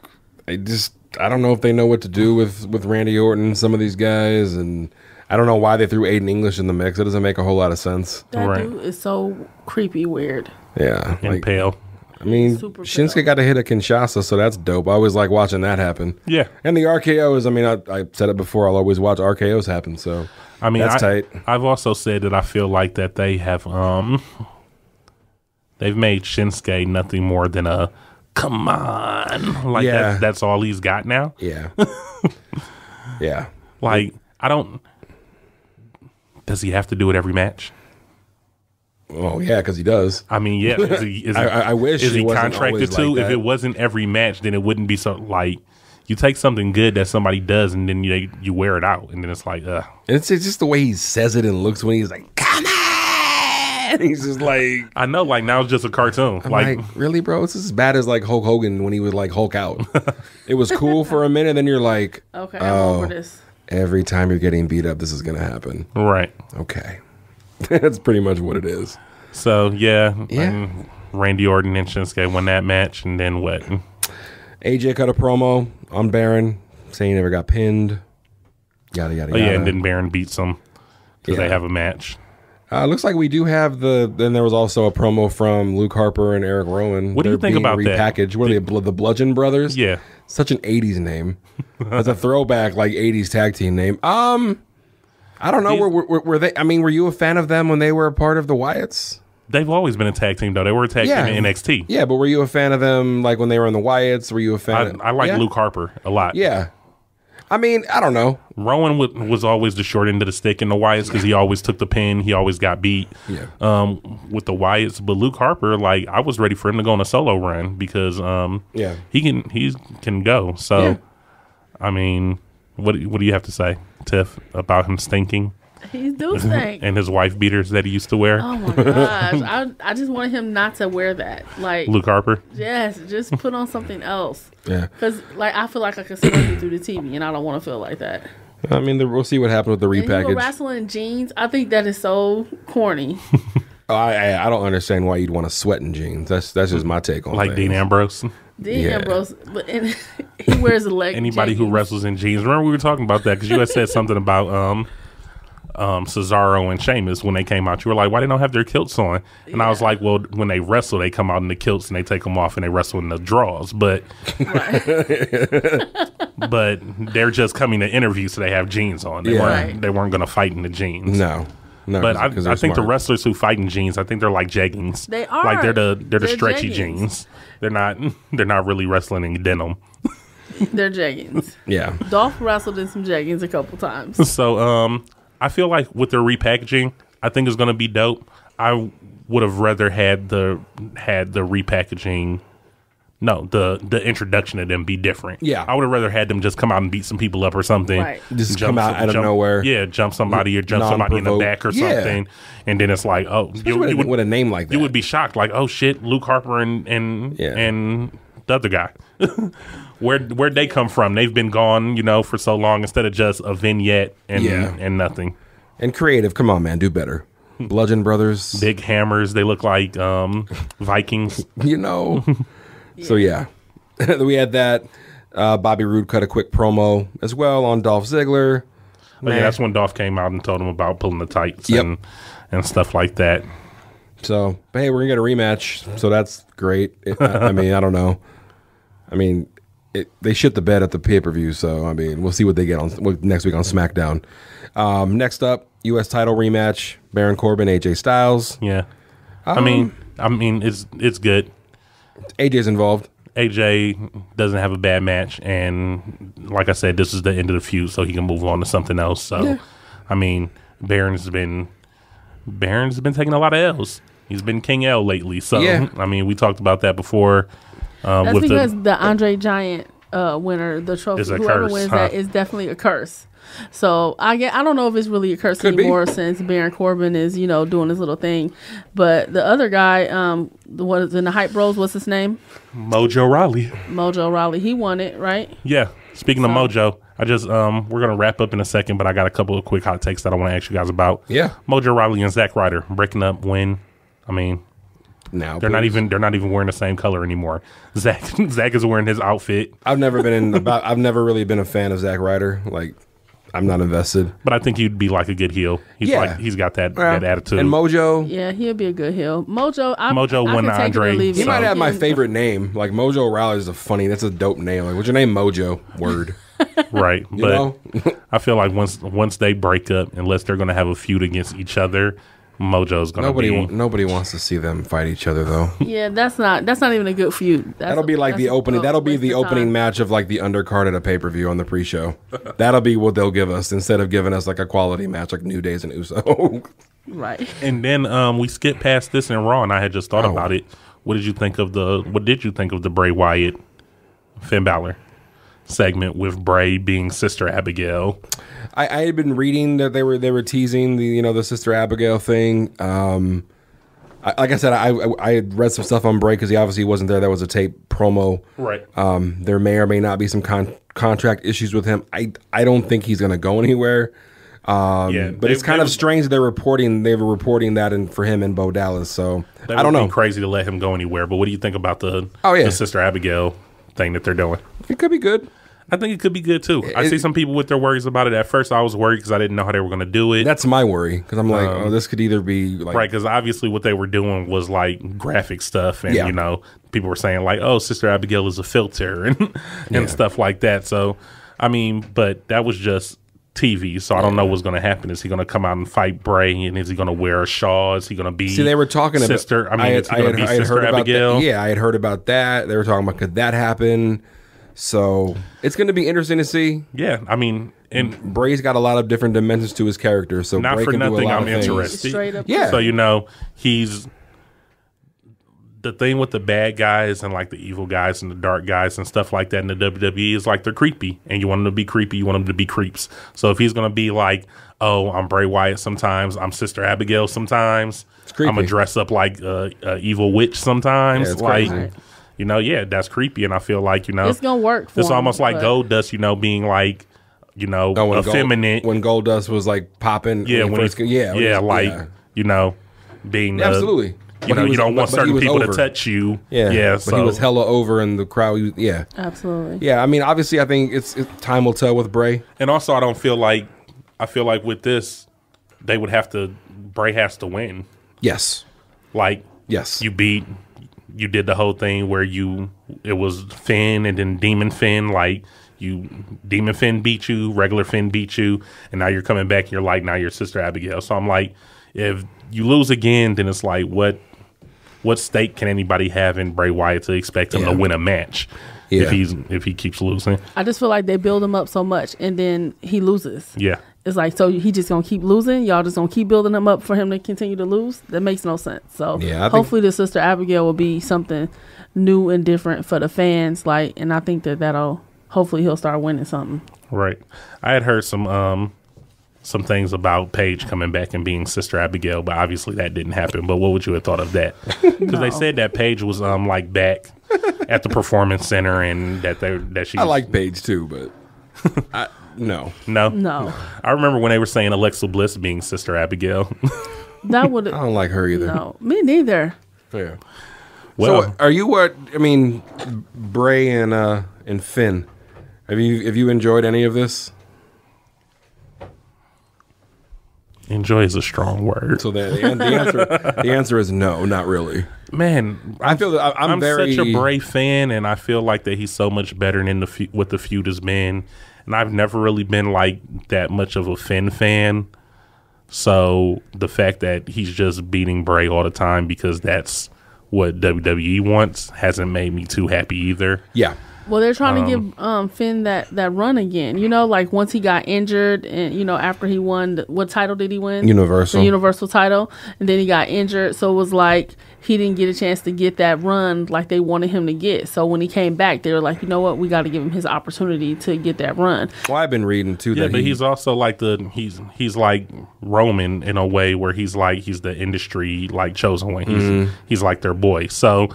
I don't know if they know what to do with Randy Orton and some of these guys, and I don't know why they threw Aiden English in the mix. It doesn't make a whole lot of sense. That dude is so creepy weird. Yeah. And pale. I mean, Super Shinsuke pale. got to hit a Kinshasa, so that's dope. I always like watching that happen. Yeah. And the RKOs, I mean, I said it before, I'll always watch RKOs happen, so I mean, that's tight. I've also said that I feel like that they have they've made Shinsuke nothing more than a come on. Like that's all he's got now. Yeah. Yeah. Like does he have to do it every match? Oh yeah, because he does. I mean, yeah. I wish is he wasn't contracted always to? like If that. it wasn't every match, then it wouldn't be so like you take something good that somebody does and then you wear it out, and then it's like, It's just the way he says it and looks when he's like, come on. He's just like, I know, like now it's just a cartoon. I'm like, really, bro? It's as bad as like Hulk Hogan when he would like Hulk out. It was cool for a minute, then you're like, Okay, I'm over this. Every time you're getting beat up, this is gonna happen. Right. Okay. That's pretty much what it is. So yeah. Randy Orton and Shinsuke won that match, and then what? AJ cut a promo on Baron saying he never got pinned. Yada yada Oh yada. yeah, and then Baron beats him because they have a match. Looks like we do have then there was also a promo from Luke Harper and Eric Rowan. What do you think about that? Repackaged. What are they, the Bludgeon Brothers? Yeah. Such an 80s name. That's a throwback, like 80s tag team name. I don't know. Were they? I mean, were you a fan of them when they were a part of the Wyatts? They've always been a tag team, though. They were a tag team in NXT. Yeah, but were you a fan of them like when they were in the Wyatts? Were you a fan? I like Luke Harper a lot. Yeah. I mean, I don't know. Rowan was always the short end of the stick in the Wyatts because he always took the pin. He always got beat with the Wyatts. But Luke Harper, like, I was ready for him to go on a solo run because he can go. So, I mean, what do you have to say, Tiff, about him stinking? He do stink. And his wife beaters that he used to wear. Oh my gosh. I just wanted him not to wear that. Like Luke Harper? Yes, just put on something else. Yeah. Because like I feel like I can smell you through the TV and I don't want to feel like that. I mean, we'll see what happens with the And he repackage. was wrestling in jeans. I think that is so corny. I don't understand why you'd want to sweat in jeans. That's just my take on like things. Dean Ambrose. Ambrose, and he wears a leg. Anybody who wrestles in jeans. Remember we were talking about that because you had said something about Cesaro and Sheamus when they came out. You were like, why they don't have their kilts on? And I was like, well, when they wrestle, they come out in the kilts and they take them off and they wrestle in the draws. But but they're just coming to interview, so they have jeans on. They weren't going to fight in the jeans. No. But I think the wrestlers who fight in jeans, I think they're like jeggings. They are. Like they're the stretchy jeggings. jeans. They're not really wrestling in denim. They're jeggings. Yeah. Dolph wrestled in some jeggings a couple times. So I feel like with their repackaging, I think it's going to be dope. I would have rather had the repackaging. No, the introduction of them be different. Yeah. I would have rather had them just come out and beat some people up or something. Right. Just come out out of nowhere. Yeah, jump somebody or jump somebody in the back or something. And then it's like, oh, you would, with a name like that. you would be shocked. Like, oh shit, Luke Harper and the other guy. Where'd they come from? They've been gone, for so long instead of just a vignette and nothing. And creative, come on, man, do better. Bludgeon Brothers. Big hammers. They look like Vikings. So yeah, we had that. Bobby Roode cut a quick promo as well on Dolph Ziggler. Oh, yeah, that's when Dolph came out and told him about pulling the tights and stuff like that. So, but hey, we're gonna get a rematch, so that's great. I mean, I don't know. I mean, they shit the bed at the pay-per-view, so I mean, we'll see what they get on next week on SmackDown. Next up, U.S. title rematch: Baron Corbin, AJ Styles. Yeah, I mean, it's good. AJ's involved. AJ doesn't have a bad match, and like I said, this is the end of the feud, so he can move on to something else. So, I mean, Baron's been taking a lot of L's. He's been King L lately. So, I mean, we talked about that before. That's because the Andre Giant winner, the trophy, whoever wins that is definitely a curse. So I don't know if it's really a curse anymore since Baron Corbin is doing his little thing, but the other guy, what is in the Hype Bros? What's his name? Mojo Rawley. He won it, right? Yeah. Speaking of Mojo, I just we're gonna wrap up in a second, but I got a couple of quick hot takes that I want to ask you guys about. Yeah. Mojo Rawley and Zack Ryder breaking up when, I mean. Now they're not even wearing the same color anymore. Zack is wearing his outfit. I've never really been a fan of Zack Ryder. Like, I'm not invested. But I think he'd be like a good heel. He's got that attitude. And Mojo. Yeah, he'll be a good heel. Mojo won Andre. He might have my favorite name. Like Mojo Rawley is that's a dope name. Like, what's your name? Mojo. Word. Right. But I feel like once they break up, unless they're going to have a feud against each other, Mojo's going to be... Nobody wants to see them fight each other, though. Yeah, that's not even a good feud. That'll be like the opening. That'll be the opening match of like the undercard at a pay-per-view on the pre-show. That'll be what they'll give us instead of giving us like a quality match like New Days and Uso. Right. And then we skipped past this in Raw, and I had just thought about it. What did you think of the Bray Wyatt Finn Balor segment with Bray being Sister Abigail? I had been reading that they were teasing the Sister Abigail thing. Like I said, I had read some stuff on Bray because he obviously wasn't there. That was a tape promo. Right. There may or may not be some contract issues with him. I don't think he's going to go anywhere. But it's kind of strange that they were reporting that for him and Bo Dallas. So I don't know. It'd be crazy to let him go anywhere. But what do you think about the Sister Abigail thing that they're doing? It could be good. I think it could be good too. I see some people with their worries about it. At first, I was worried because I didn't know how they were going to do it. That's my worry because I'm like, this could either be like right, because obviously what they were doing was like graphic stuff, and people were saying like, "Oh, Sister Abigail is a filter" and stuff like that. So, I mean, but that was just TV. So I don't know what's going to happen. Is he going to come out and fight Bray, and is he going to wear a shawl? Is he going to be? See, they were talking Sister. about. I had heard Abigail. About I had heard about that. They were talking about could that happen. So it's going to be interesting to see. Yeah, I mean, and Bray's got a lot of different dimensions to his character. So not Bray for can do a nothing, lot I'm of interested. Straight up. Yeah. So he's the thing with the bad guys and like the evil guys and the dark guys and stuff like that in the WWE is like they're creepy, and you want them to be creepy. You want them to be creeps. So if he's going to be like, oh, I'm Bray Wyatt sometimes, I'm Sister Abigail sometimes, I'm gonna dress up like a evil witch sometimes, it's like. crazy. That's creepy, and I feel like it's gonna work. For it's him, almost like Goldust, being like, effeminate. When Goldust was like popping, being absolutely. You don't want certain people to touch you. But he was hella over in the crowd. Absolutely. Yeah, I mean, obviously, I think it's time will tell with Bray. And also, I feel like with this, they would have to. Bray has to win. Yes. Yes. You did the whole thing where it was Finn and then Demon Finn. Like Demon Finn beat you, regular Finn beat you, and now you're coming back. And you're like, now you're Sister Abigail. So I'm like, if you lose again, then it's like, what stake can anybody have in Bray Wyatt to expect him to win a match if he keeps losing? I just feel like they build him up so much and then he loses. Yeah. It's like, so he just gonna keep losing? Y'all just gonna keep building him up for him to continue to lose? That makes no sense. So hopefully the Sister Abigail will be something new and different for the fans. And I think that'll hopefully he'll start winning something. Right. I had heard some things about Paige coming back and being Sister Abigail, but obviously that didn't happen. But what would you have thought of that? Because they said that Paige was back at the Performance Center and that she. I like Paige too, but no. I remember when they were saying Alexa Bliss being Sister Abigail. That would. I don't like her either. No, me neither. Fair. Well, so are you what? I mean, Bray and Finn. Have you enjoyed any of this? Enjoy is a strong word. So the answer is no, not really. Man, I feel that I'm very such a Bray fan, and I feel like that he's so much better than what the feud has been. And I've never really been like that much of a Finn fan. So the fact that he's just beating Bray all the time because that's what WWE wants hasn't made me too happy either. Yeah. Well, they're trying to give Finn that run again. Like once he got injured and, after he won, what title did he win? Universal. The Universal title. And then he got injured. So it was like he didn't get a chance to get that run like they wanted him to get. So when he came back, they were like, you know what? We got to give him his opportunity to get that run. Well, I've been reading too. Yeah, but he's also like he's like Roman in a way where he's the industry like chosen one. He's like their boy. So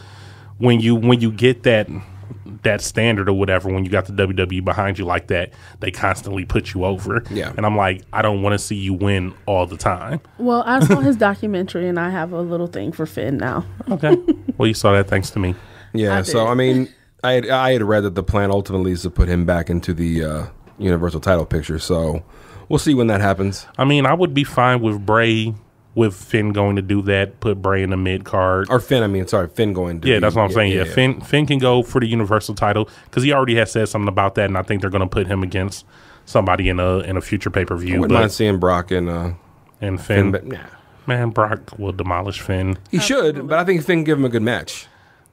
when you get that standard or whatever, when you got the WWE behind you like that, they constantly put you over. Yeah. And I'm like, I don't want to see you win all the time. Well, I saw his documentary and I have a little thing for Finn now. Okay. Well, you saw that thanks to me. Yeah. So, I mean, I had read that the plan ultimately is to put him back into the Universal title picture. So we'll see when that happens. I mean, I would be fine with Finn going to do that, put Bray in the mid card. Or Finn, Finn going to that's what I'm saying. Yeah. Finn can go for the Universal title because he already has said something about that, and I think they're going to put him against somebody in a future pay-per-view. I wouldn't mind seeing Brock and Finn. but nah. Man, Brock will demolish Finn. He should, but I think Finn give him a good match.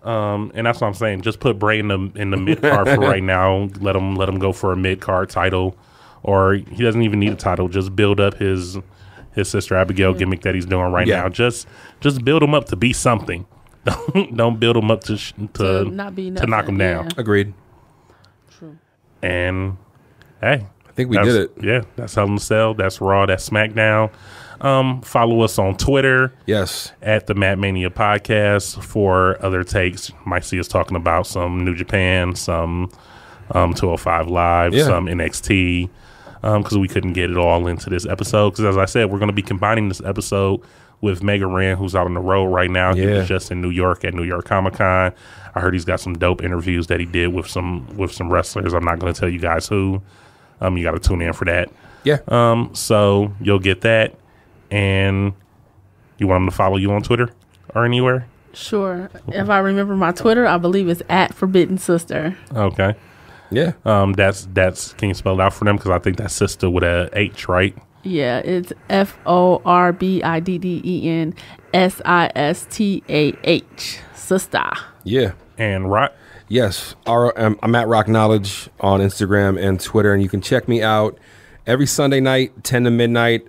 And that's what I'm saying. Just put Bray in the mid card for right now. Let him go for a mid card title, or he doesn't even need a title. Just build up his Sister Abigail gimmick that he's doing right now. Just build him up to be something. Don't build him up to not be to knock him down. Yeah. Agreed. True. And hey, I think we did it. Yeah, that's Hell in a Cell. That's Raw. That's SmackDown. Follow us on Twitter. Yes. At the Matt Mania Podcast for other takes. You might see us talking about some New Japan, some 205 Live, some NXT, because we couldn't get it all into this episode. Because as I said, we're going to be combining this episode with Mega Ran, who's out on the road right now. He was just in New York at New York Comic Con. I heard he's got some dope interviews that he did with some wrestlers. I'm not going to tell you guys who. You got to tune in for that. Yeah. So you'll get that. And you want them to follow you on Twitter or anywhere? Sure. If I remember my Twitter, I believe it's at Forbidden Sister. Okay. Yeah. That's can you spell it out for them? Because I think that's sister with a H, right? Yeah, it's FORBIDDENSISTAH. Sister. Yeah. And Rock? Yes. I'm at Roknowledge on Instagram and Twitter, and you can check me out every Sunday night, 10 to midnight.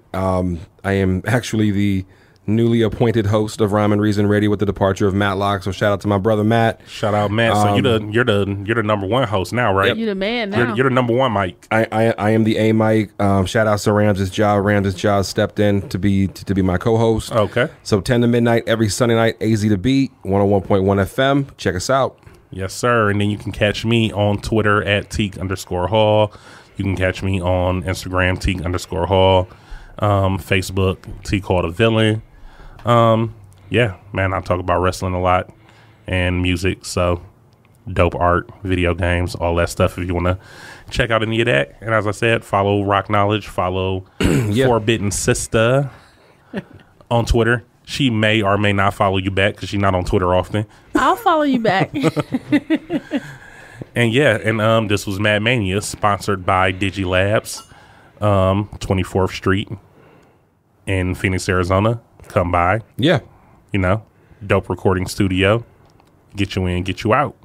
I am actually the newly appointed host of Rhyme and Reason Radio with the departure of Matt Locke. So shout out to my brother Matt. Shout out Matt. So you're the number one host now, right? Yep. You're the man now. You're the number one, Mike. I am the A Mike. Shout out to Ramses Ja. Ramses Ja stepped in to be my co-host. Okay. So 10 to midnight every Sunday night. AZ to Beat 101.1 FM. Check us out. Yes, sir. And then you can catch me on Twitter at Teek_Hall. You can catch me on Instagram, Teek_Hall. Facebook, Teek Hall the Villain. Yeah, man, I talk about wrestling a lot and music, so dope art, video games, all that stuff if you want to check out any of that. And as I said, follow Roknowledge, follow Forbidden Sister on Twitter. She may or may not follow you back because she's not on Twitter often. I'll follow you back. And this was Mad Mania, sponsored by DigiLabs, 24th Street in Phoenix, Arizona. Come by. Yeah. Dope recording studio. Get you in, get you out.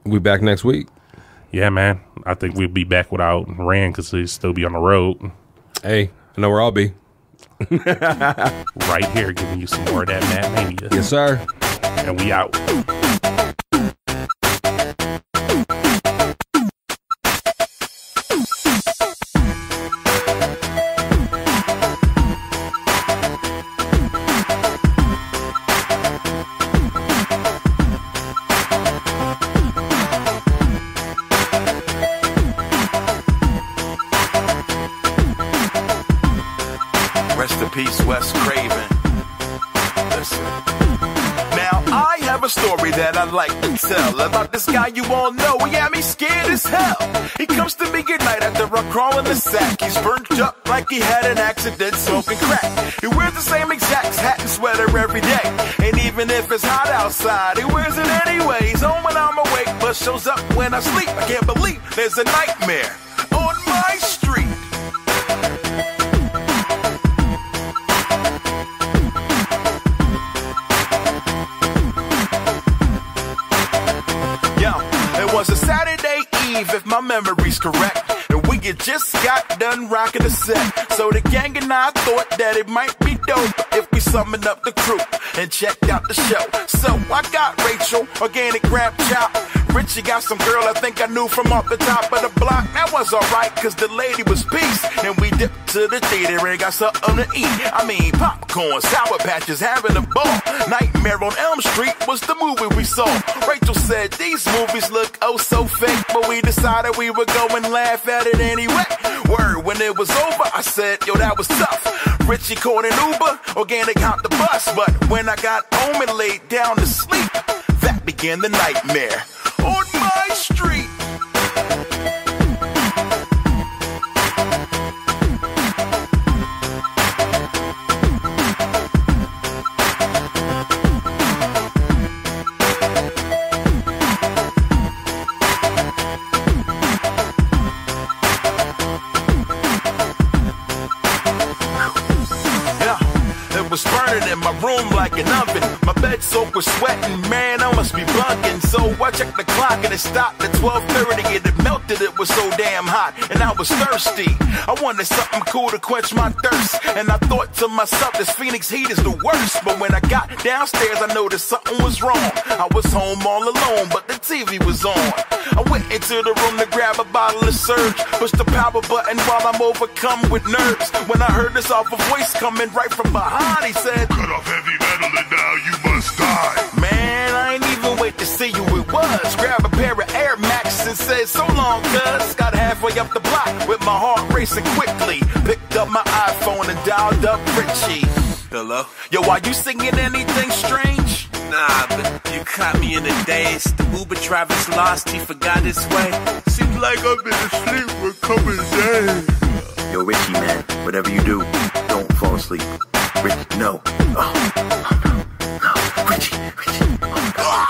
We back next week. Yeah, man. I think we'll be back without Rand because he'll still be on the road. Hey, I know where I'll be. Right here, giving you some more of that Mad Mania. Yes, sir. And we out. Peace, Wes Craven. Listen. Now, I have a story that I'd like to tell about this guy you all know. He had me scared as hell. He comes to me at night after I crawl in the sack. He's burnt up like he had an accident smoking crack. He wears the same exact hat and sweater every day. And even if it's hot outside, he wears it anyway. He's home when I'm awake, but shows up when I sleep. I can't believe there's a nightmare on my street. It was a Saturday Eve, if my memory's correct, and we had just got done rocking the set. So the gang and I thought that it might be dope if we summoned up the crew and checked out the show. So I got Rachel, organic crab chop. Richie got some girl I think I knew from off the top of the block. That was alright, cause the lady was peace. And we dipped to the theater and got something to eat. I mean, popcorn, Sour Patches, having a ball. Nightmare on Elm Street was the movie we saw. Rachel said these movies look oh so fake, but we decided we would go and laugh at it anyway. Word, when it was over, I said, yo, that was tough. Richie called an Uber, organic hopped the bus. But when I got home and laid down to sleep, that began the nightmare on my street. room like an oven. My bed soaked with sweating, man, I must be bunking. So I checked the clock and it stopped at 12:30. It had melted, it was so damn hot, and I was thirsty. I wanted something cool to quench my thirst, and I thought to myself, this Phoenix heat is the worst. But when I got downstairs, I noticed something was wrong. I was home all alone, but the TV was on. I went into the room to grab a bottle of Surge, pushed the power button while I'm overcome with nerves. When I heard this awful voice coming right from behind, he said, cut off heavy metal and now you must die. Man, I ain't even wait to see who it was. Grab a pair of Air Max and said, so long, cuz. Got halfway up the block with my heart racing quickly. Picked up my iPhone and dialed up Richie. Hello? Yo, are you singing anything strange? Nah, but you caught me in a daze. The Uber driver's lost, he forgot his way. Seems like I've been asleep for a couple of days. Yo, Richie, man, whatever you do, don't fall asleep. Richie, no. Oh, no, Richie. Oh,